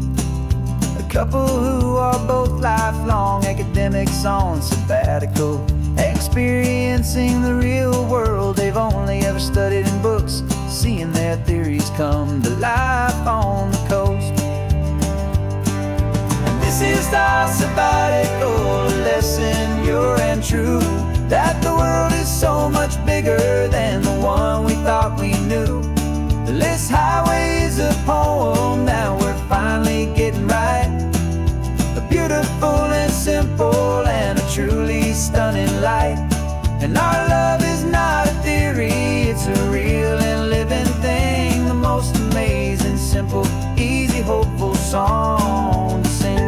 A couple who are both lifelong academics on sabbatical, experiencing the real world they've only ever studied in books, seeing their theories come to life on the coast. And this is our sabbatical lesson, pure and true, that the world is so much bigger than the one we thought we knew. This highway is a poem that we're finally getting right. A beautiful and simple and a truly stunning light. And our love is not a theory, it's a real and living thing. The most amazing, simple, easy, hopeful song to sing.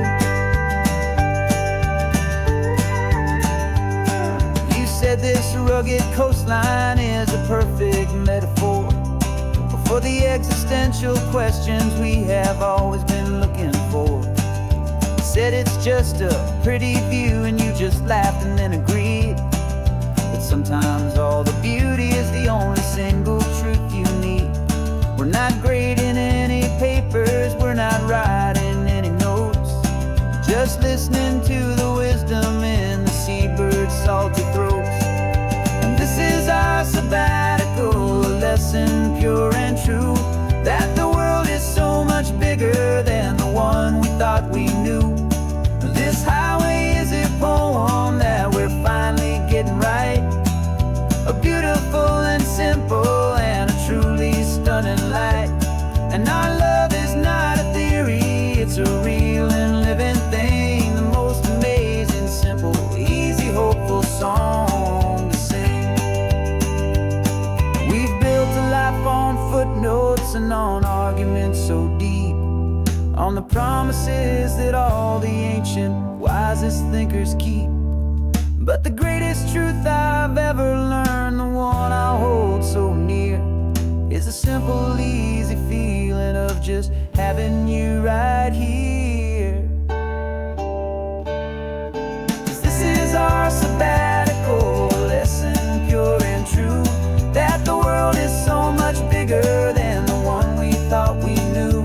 You said this rugged coastline is a perfect metaphor for the existential questions we have always been looking for. Said it's just a pretty view and you just laughed and then agreed. But sometimes all the beauty is the only single truth you need. We're not grading any papers, we're not writing any notes, just listening to the wisdom in the seabird's salty throats. And this is our sabbatical lesson, pure and true, that the world is so much bigger than the one we thought we knew. This highway is a poem that we're finally getting right. A beautiful and simple and a truly stunning light. And our love is not a theory, it's a real and living thing. The most amazing, simple, easy, hopeful song to sing. We've built a life on footnotes and on arguments so deep, on the promises that all the ancient, wisest thinkers keep. But the greatest truth I've ever learned, the one I hold so near, is a simple, easy feeling of just having you right here. 'Cause this is our sabbatical lesson, pure and true, that the world is so much bigger than the one we thought we knew.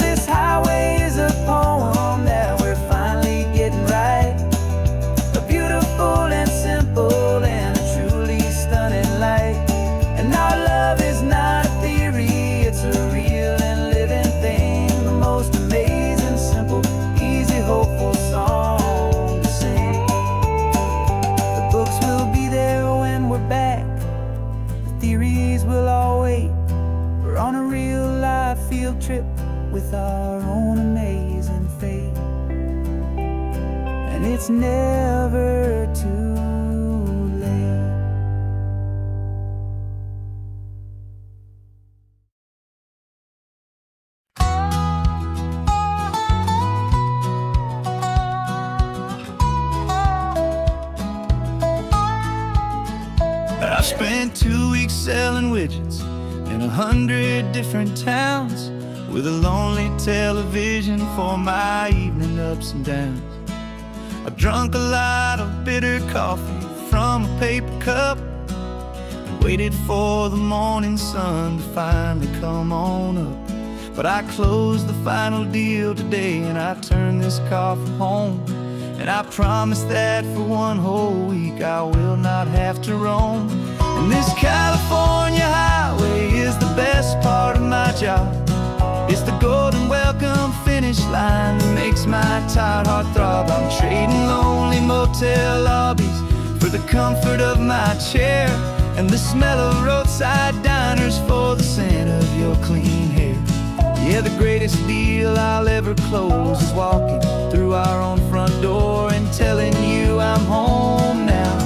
This highway is a poem that we're finally getting right, a beautiful and simple and a truly stunning light. And our love is not a theory, it's a real and living thing, the most amazing, simple, easy, hopeful song to sing. The books will be there when we're back, the theories will all wait. We're on a real life field trip with our own amazing fate, and it's never too late.
I spent 2 weeks selling widgets in 100 different towns, with a lonely television for my evening ups and downs. I drunk a lot of bitter coffee from a paper cup and waited for the morning sun to finally come on up. But I closed the final deal today and I turned this car from home. And I promise that for one whole week I will not have to roam. And this California highway is the best part of my job. It's the golden welcome finish line that makes my tired heart throb. I'm trading lonely motel lobbies for the comfort of my chair, and the smell of roadside diners for the scent of your clean hair. Yeah, the greatest deal I'll ever close is walking through our own front door and telling you I'm home now,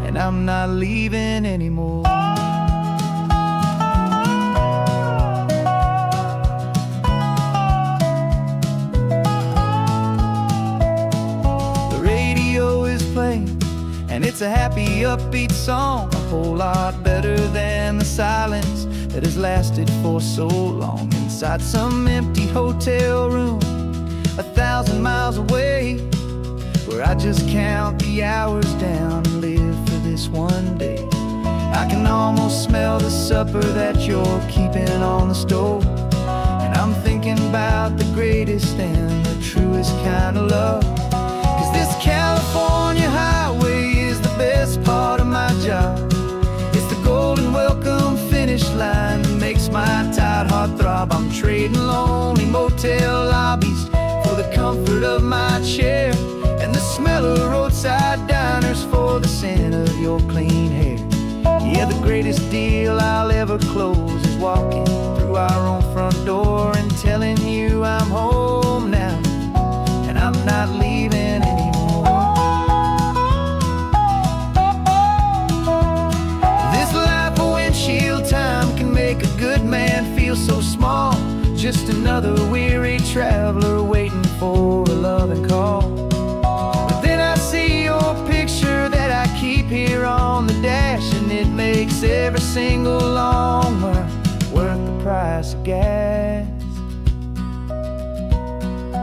and I'm not leaving anymore. The radio is playing, and it's a happy, upbeat song, a whole lot better than the silence that has lasted for so long. Inside some empty hotel room 1,000 miles away, where I just count the hours down and live for this one day. I can almost smell the supper that you're keeping on the stove, and I'm thinking about the greatest and the truest kind of love. 'Cause this California highway is the best part of my job. It's the golden welcome finish line that makes my tired heart throb. I'm trading lonely motel lobbies for the comfort of my chair, and the smell of roadside diners for the scent of your clean hair. Yeah, the greatest deal I'll ever close is walking through our own front door and telling you I'm home now, and I'm not leaving anymore. This life of windshield time can make a good man feel so small, just another weary traveler waiting for a loving call. But then I see your picture that I keep here on the dash, and it makes every single long mile worth the price of gas.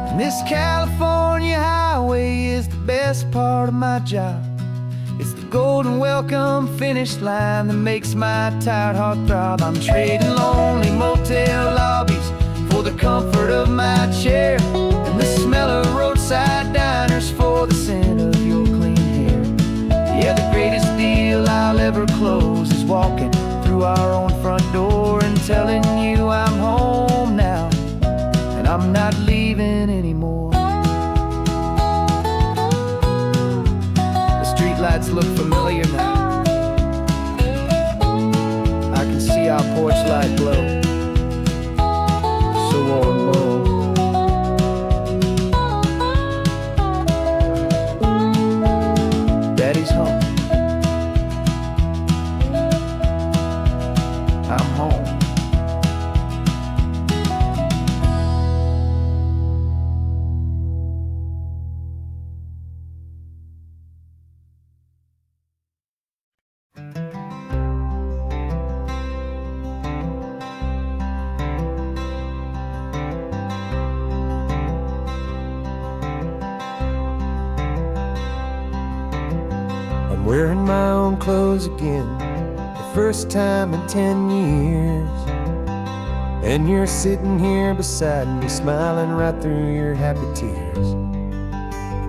And this California highway is the best part of my job. It's the golden welcome finish line that makes my tired heart throb. I'm trading lonely motel lobbies for the comfort of my chair, and the smell of roadside diners for the scent of your clean hair. Yeah, the greatest deal I'll ever close is walking through our own front door and telling you I'm home now, and I'm not leaving anymore. The streetlights look familiar now. I can see our porch light glow, so warm, low. Daddy's home. I'm home.
I'm wearing my own clothes again, the first time in 10 years. And you're sitting here beside me, smiling right through your happy tears.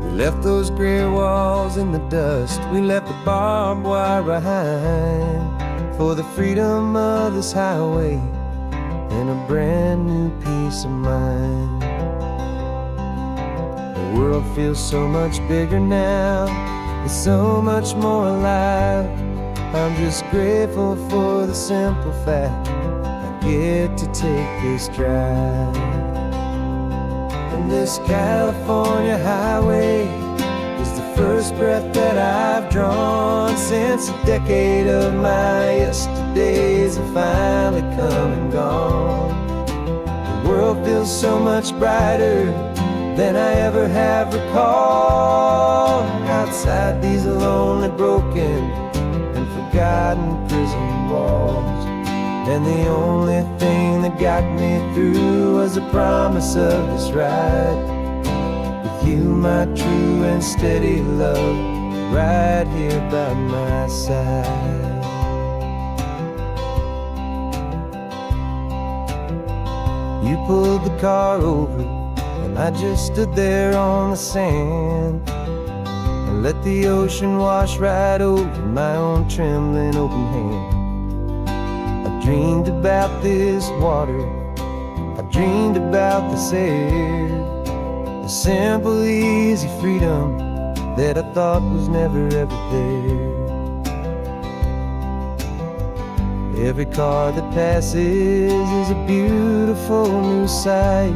We left those gray walls in the dust, we left the barbed wire behind, for the freedom of this highway and a brand new peace of mind. The world feels so much bigger now, it's so much more alive. I'm just grateful for the simple fact I get to take this drive. And this California highway is the first breath that I've drawn since a decade of my yesterdays have finally come and gone. The world feels so much brighter than I ever have recalled. Outside these lonely, broken, and forgotten prison walls, and the only thing that got me through was the promise of this ride with you, my true and steady love, right here by my side. You pulled the car over, and I just stood there on the sand and let the ocean wash right over my own trembling open hand. I dreamed about this water, I dreamed about this air, the simple, easy freedom that I thought was never ever there. Every car that passes is a beautiful new sight,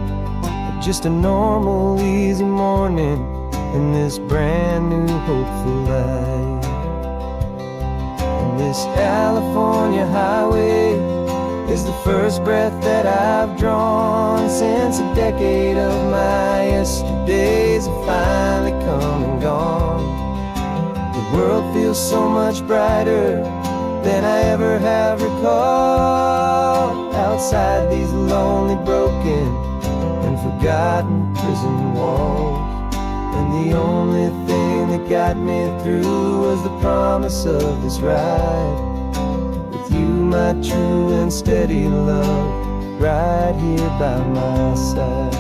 just a normal, easy morning in this brand new, hopeful life. And this California highway is the first breath that I've drawn since a decade of my yesterdays have finally come and gone. The world feels so much brighter than I ever have recalled. Outside these lonely, broken, and forgotten prison walls, and the only thing that got me through was the promise of this ride with you, my true and steady love, right here by my side.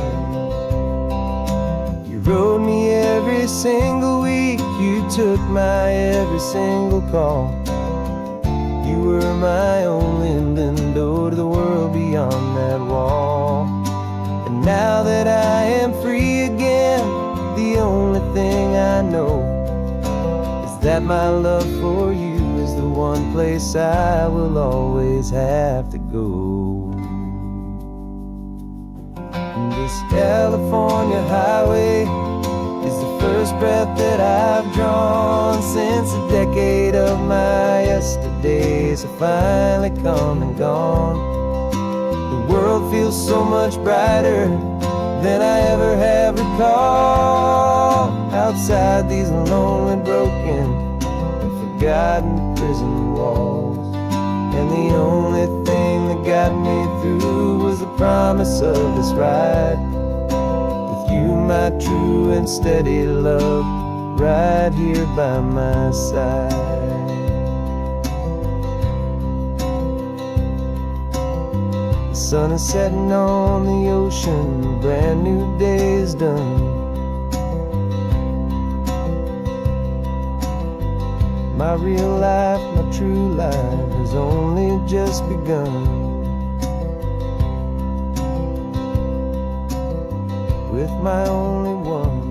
You rode me every single week, you took my every single call. You were my only window to the world beyond that wall. And now that I am free again, the only thing I know is that my love for you is the one place I will always have to go. And this California highway is the first breath that I've drawn since a decade of my yesterdays have finally come and gone. The world feels so much brighter than I ever have recalled. Outside these lonely, broken, and forgotten prison walls, and the only thing that got me through was the promise of this ride with you, my true and steady love, right here by my side. The sun is setting on the ocean, a brand new day is done. My real life, my true life has only just begun. With my only one.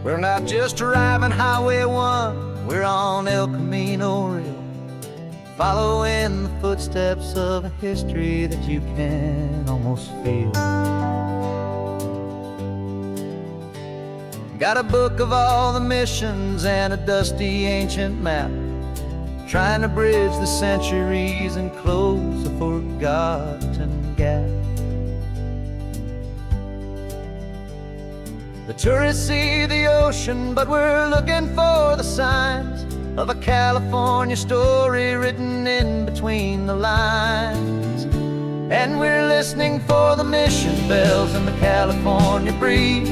We're not just driving Highway 1, we're on El Camino Real, following the footsteps of a history that you can almost feel. Got a book of all the missions and a dusty ancient map, trying to bridge the centuries and close a forgotten gap.
The tourists see the ocean, but we're looking for the signs of a California story written in between the lines. And we're listening for the mission bells and the California breeze,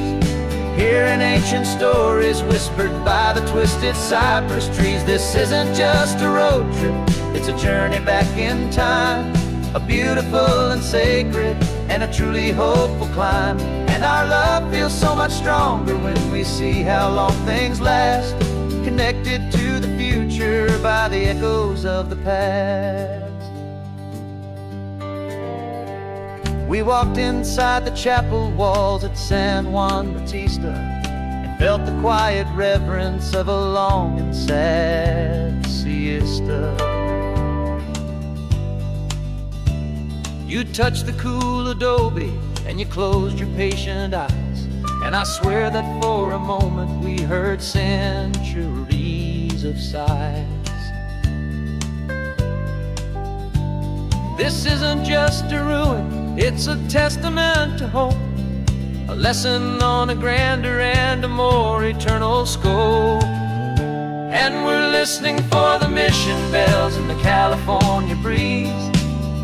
hearing ancient stories whispered by the twisted cypress trees. This isn't just a road trip, it's a journey back in time, a beautiful and sacred and a truly hopeful climb. And our love feels so much stronger when we see how long things last, connected to the future by the echoes of the past. We walked inside the chapel walls at San Juan Bautista and felt the quiet reverence of a long and sad siesta. You touched the cool adobe and you closed your patient eyes, and I swear that for a moment we heard centuries of sighs. This isn't just a ruin, it's a testament to hope, a lesson on a grander and a more eternal scope. And we're listening for the mission bells and the California breeze,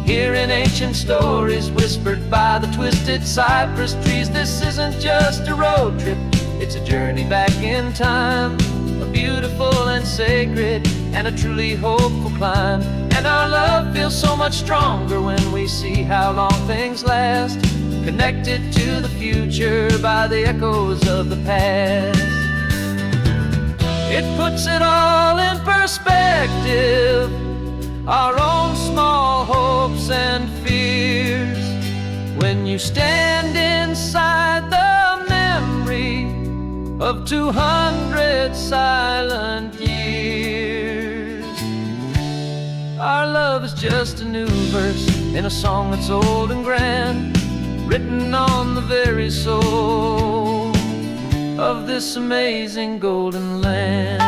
hearing ancient stories whispered by the twisted cypress trees. This isn't just a road trip, it's a journey back in time, a beautiful and sacred and a truly hopeful climb. And our love feels so much stronger when we see how long things last, connected to the future by the echoes of the past. It puts it all in perspective, our own small hopes and fears, when you stand inside the memory of 200 silent years. Our love is just a new verse in a song that's old and grand, written on the very soul of this amazing golden land.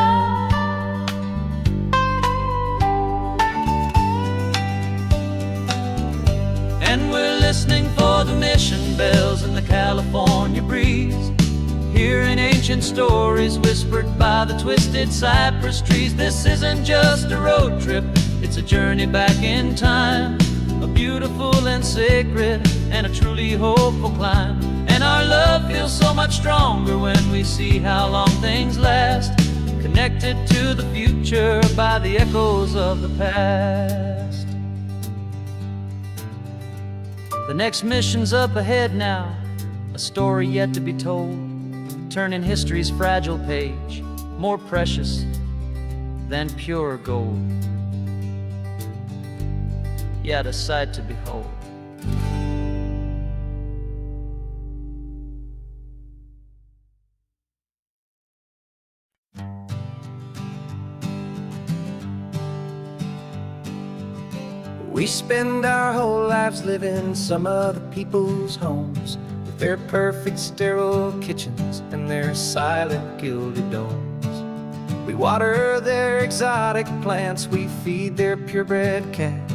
And we're listening for the mission bells and the California breeze, hearing ancient stories whispered by the twisted cypress trees. This isn't just a road trip, it's a journey back in time, a beautiful and sacred and a truly hopeful climb. And our love feels so much stronger when we see how long things last, connected to the future by the echoes of the past. The next mission's up ahead now, a story yet to be told, turning history's fragile page more precious than pure gold. Yet a sight to behold. We spend our whole lives living some other people's homes, with their perfect sterile kitchens and their silent gilded domes. We water their exotic plants, we feed their purebred cat,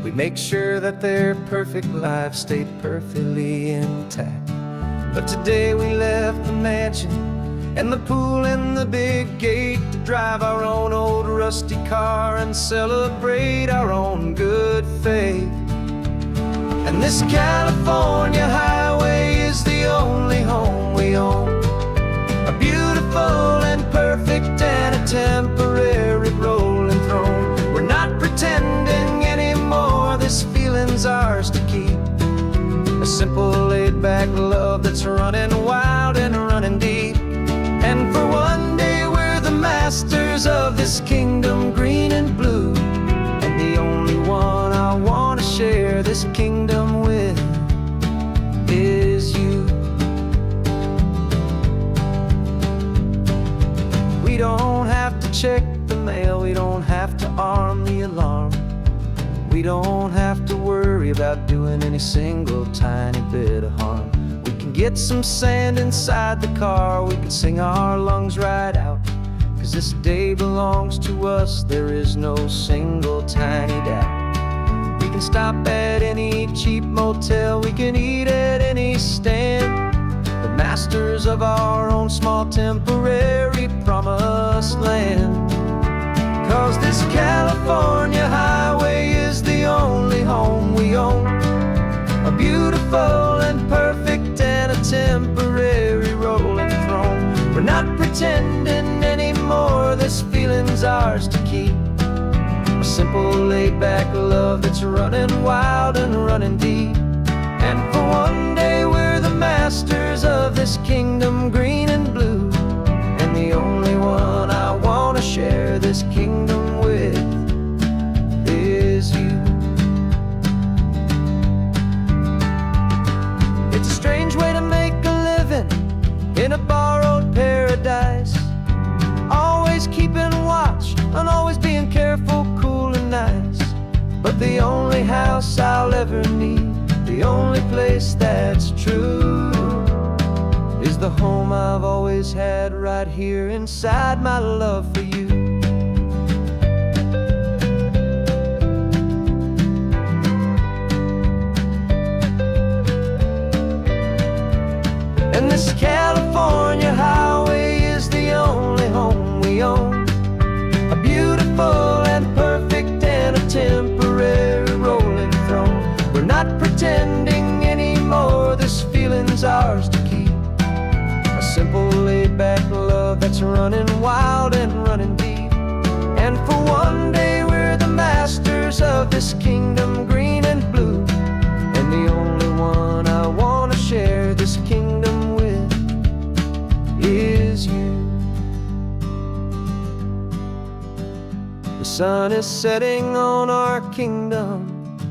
we make sure that their perfect lives stay perfectly intact. But today we left the mansion and the pool and the big gate to drive our own old rusty car and celebrate our own good faith. And this California highway is the only home we own, a beautiful and perfect and a temporary rolling throne. We're not pretending anymore, this feeling's ours to keep, a simple laid-back love that's running wild and running deep. And for one day we're the masters of this kingdom green and blue, and the only one I want to share this kingdom with is you. We don't have to check the mail, we don't have to arm the alarm, we don't have to worry about doing any single tiny bit of harm. We can get some sand inside the car, we can sing our lungs right out, 'cause this day belongs to us, there is no single tiny doubt. We can stop at any cheap motel, we can eat at any stand, but masters of our own small temporary promised land. 'Cause this California highway is the only home we own, a beautiful and perfect and a temporary rolling throne. We're not pretending anymore, this feeling's ours to keep, a simple laid-back love that's running wild and running deep. And for one day we're the masters of this kingdom green and blue, and the only one I want to share this kingdom with is you. It's a strange way to make a living in a borrowed paradise, always keeping watch and always being careful, cool and nice. But the only house I'll ever need, the only place that's true, is the home I've always had right here inside my love for you. And this California highway is the only home we own, a beautiful and perfect and a temporary rolling throne. We're not pretending anymore, this feeling's ours to keep, a simple laid-back love that's running wild and running deep. And for one day we're the masters of this kingdom green and blue, and the only one I want to share this kingdom with is you. The sun is setting on our kingdom,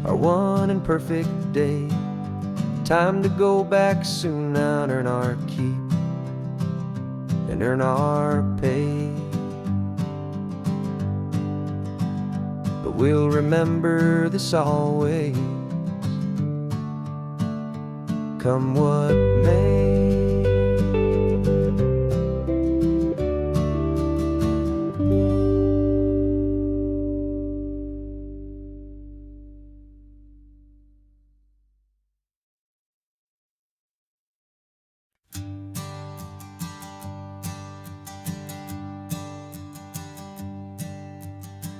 our one and perfect day. Time to go back soon now and earn our keep and earn our pay. But we'll remember this always, come what may.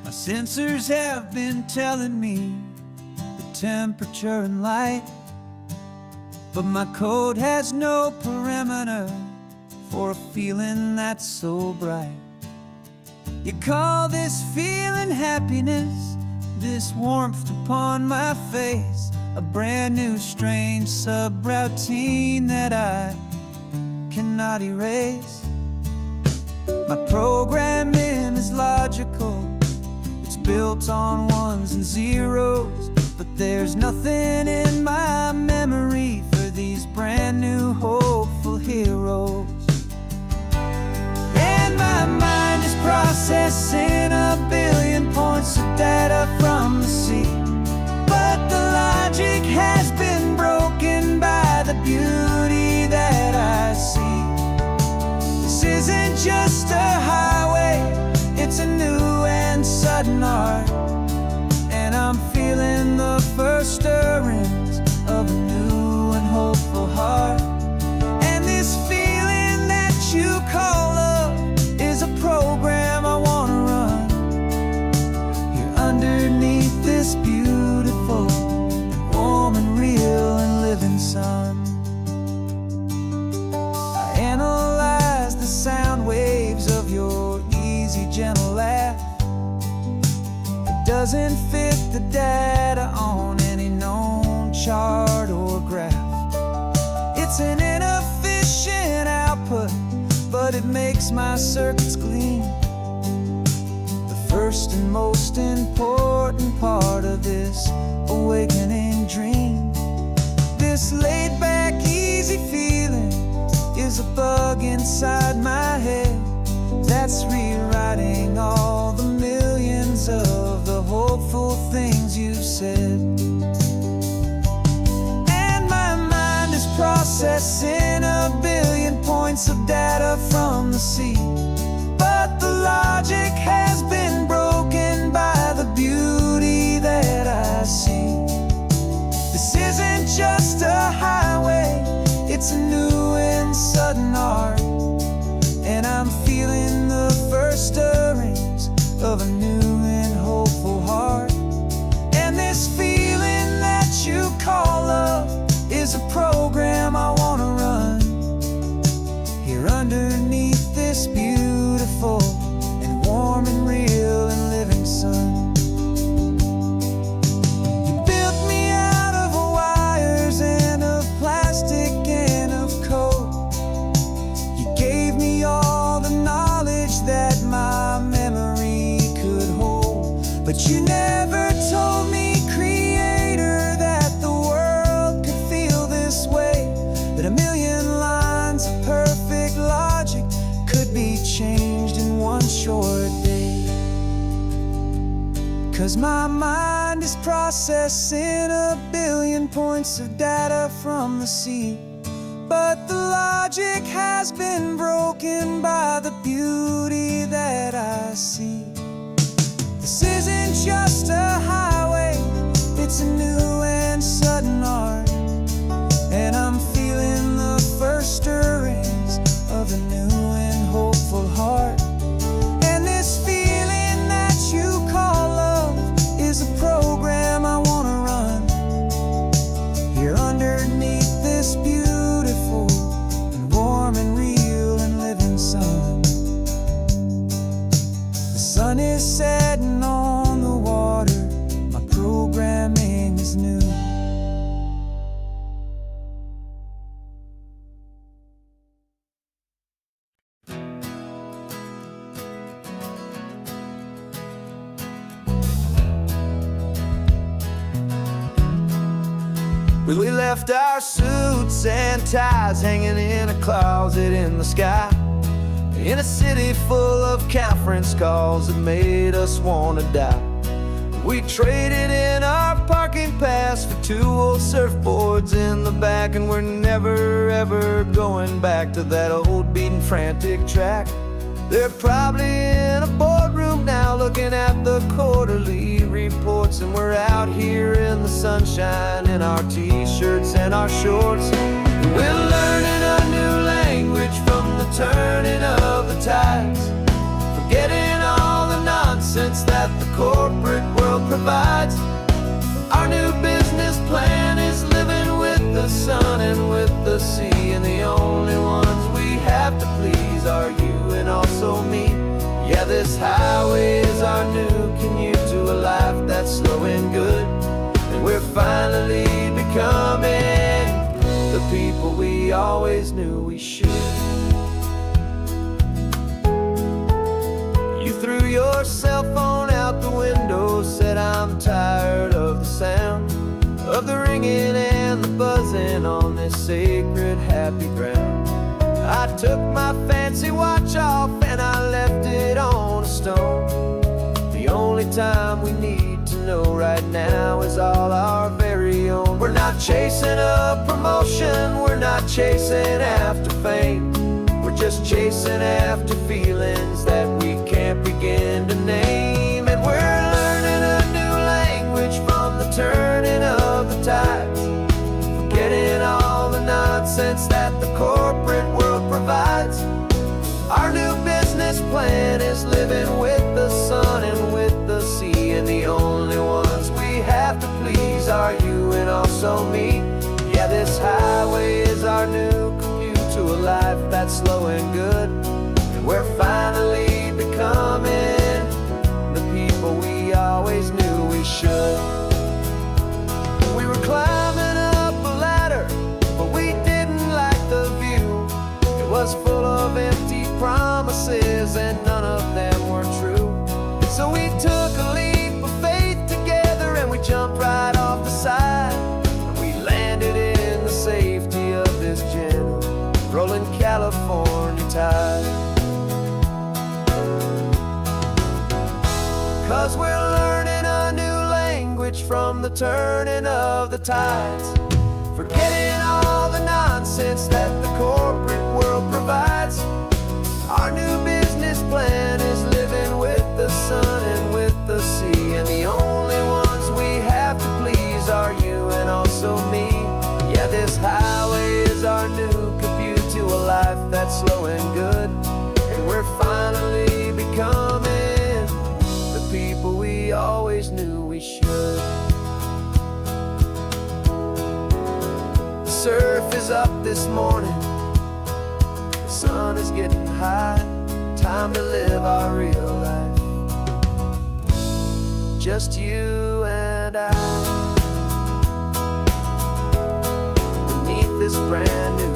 My sensors have been telling me the temperature and light, but my code has no perimeter for a feeling that's so bright. You call this feeling happiness, this warmth upon my face, a brand new strange subroutine that I cannot erase. My programming is logical, it's built on ones and zeros, but there's nothing in my memory for these brand new hopeful heroes. And my mind is processing a billion points of data from the sea, but the logic has been broken by the beauty that I see. This isn't just a highway, it's a new and sudden art, and I'm feeling the first stirrings of a new and hopeful heart. And this feeling that you call love is a program I want to run here underneath this beautiful, warm and real and living sun. I analyze the sound waves of your easy, gentle laugh. It doesn't fit the data on any known chart or graph. It's an inefficient output, but it makes my circuits gleam. The first and most important part of this awakening dream. This laid-back, easy feeling is a bug inside my head that's rewriting all the millions of the hopeful things you've said. And my mind is processing a billion points of data from the sea, but the logic has been broken by the beauty that I see. This isn't just a highway, it's a new and
But you never told me, Creator, that the world could feel this way, that a million lines of perfect logic could be changed in one short day. 'Cause my mind is processing a billion points of data from the sea, but the logic has been broken by the beauty that I see. This isn't just a highway, it's a new and sudden art, and I'm feeling the first stirrings of a new and hopeful heart. And this feeling that you call love is a program I wanna run here underneath this beautiful and warm and real and living sun. The sun is setting on the water, my programming is new.
We left our suits and ties hanging in a closet in the sky, in a city full of conference calls that made us wanna die. We traded in our parking pass for 2 old surfboards in the back, and we're never ever going back to that old beaten frantic track. They're probably in a boardroom now looking at the quarterly reports, and we're out here in the sunshine in our t-shirts and our shorts. We're learning a new language from the turning of the tides, forgetting all the nonsense that the corporate world provides. Our new business plan is living with the sun and with the sea, and the only ones we have to please are you and also me. Yeah, this highway is our new commute to a life that's slow and good, and we're finally becoming the people we always knew we should. You threw your cell phone out the window, said I'm tired of the sound of the ringing and the buzzing on this sacred happy ground. I took my fancy watch off and I left it on a stone. The only time we need to know right now is all our very own. We're not chasing a promotion, we're not chasing after fame, we're just chasing after feelings that we can't begin to name. And we're learning a new language from the turning of the tides, forgetting all the nonsense that the corporate world provides. Our new business plan is living with the sun and with the sea, and the only ones we have to please are you and also me. Yeah, this highway is our new commute to a life that's slow and good, and we're finally becoming the people we always knew we should. We were climbing up a ladder, but we didn't like the view. It was full of empty promises and none of them were true. So we took a leap of faith together and we jumped right off the side, and we landed in the safety of this gentle rolling California tide. 'Cause we're learning a new language from the turning of the tides, forgetting all the nonsense that the corporate world provides. Our new business plan is living with the sun and with the sea, and the only ones we have to please are you and also me. Yeah, this highway is our new commute to a life that's slow and good, and we're finally becoming the people we always knew we should. The surf is up this morning, the sun is getting high, time to live our real life, just you and I, beneath this brand new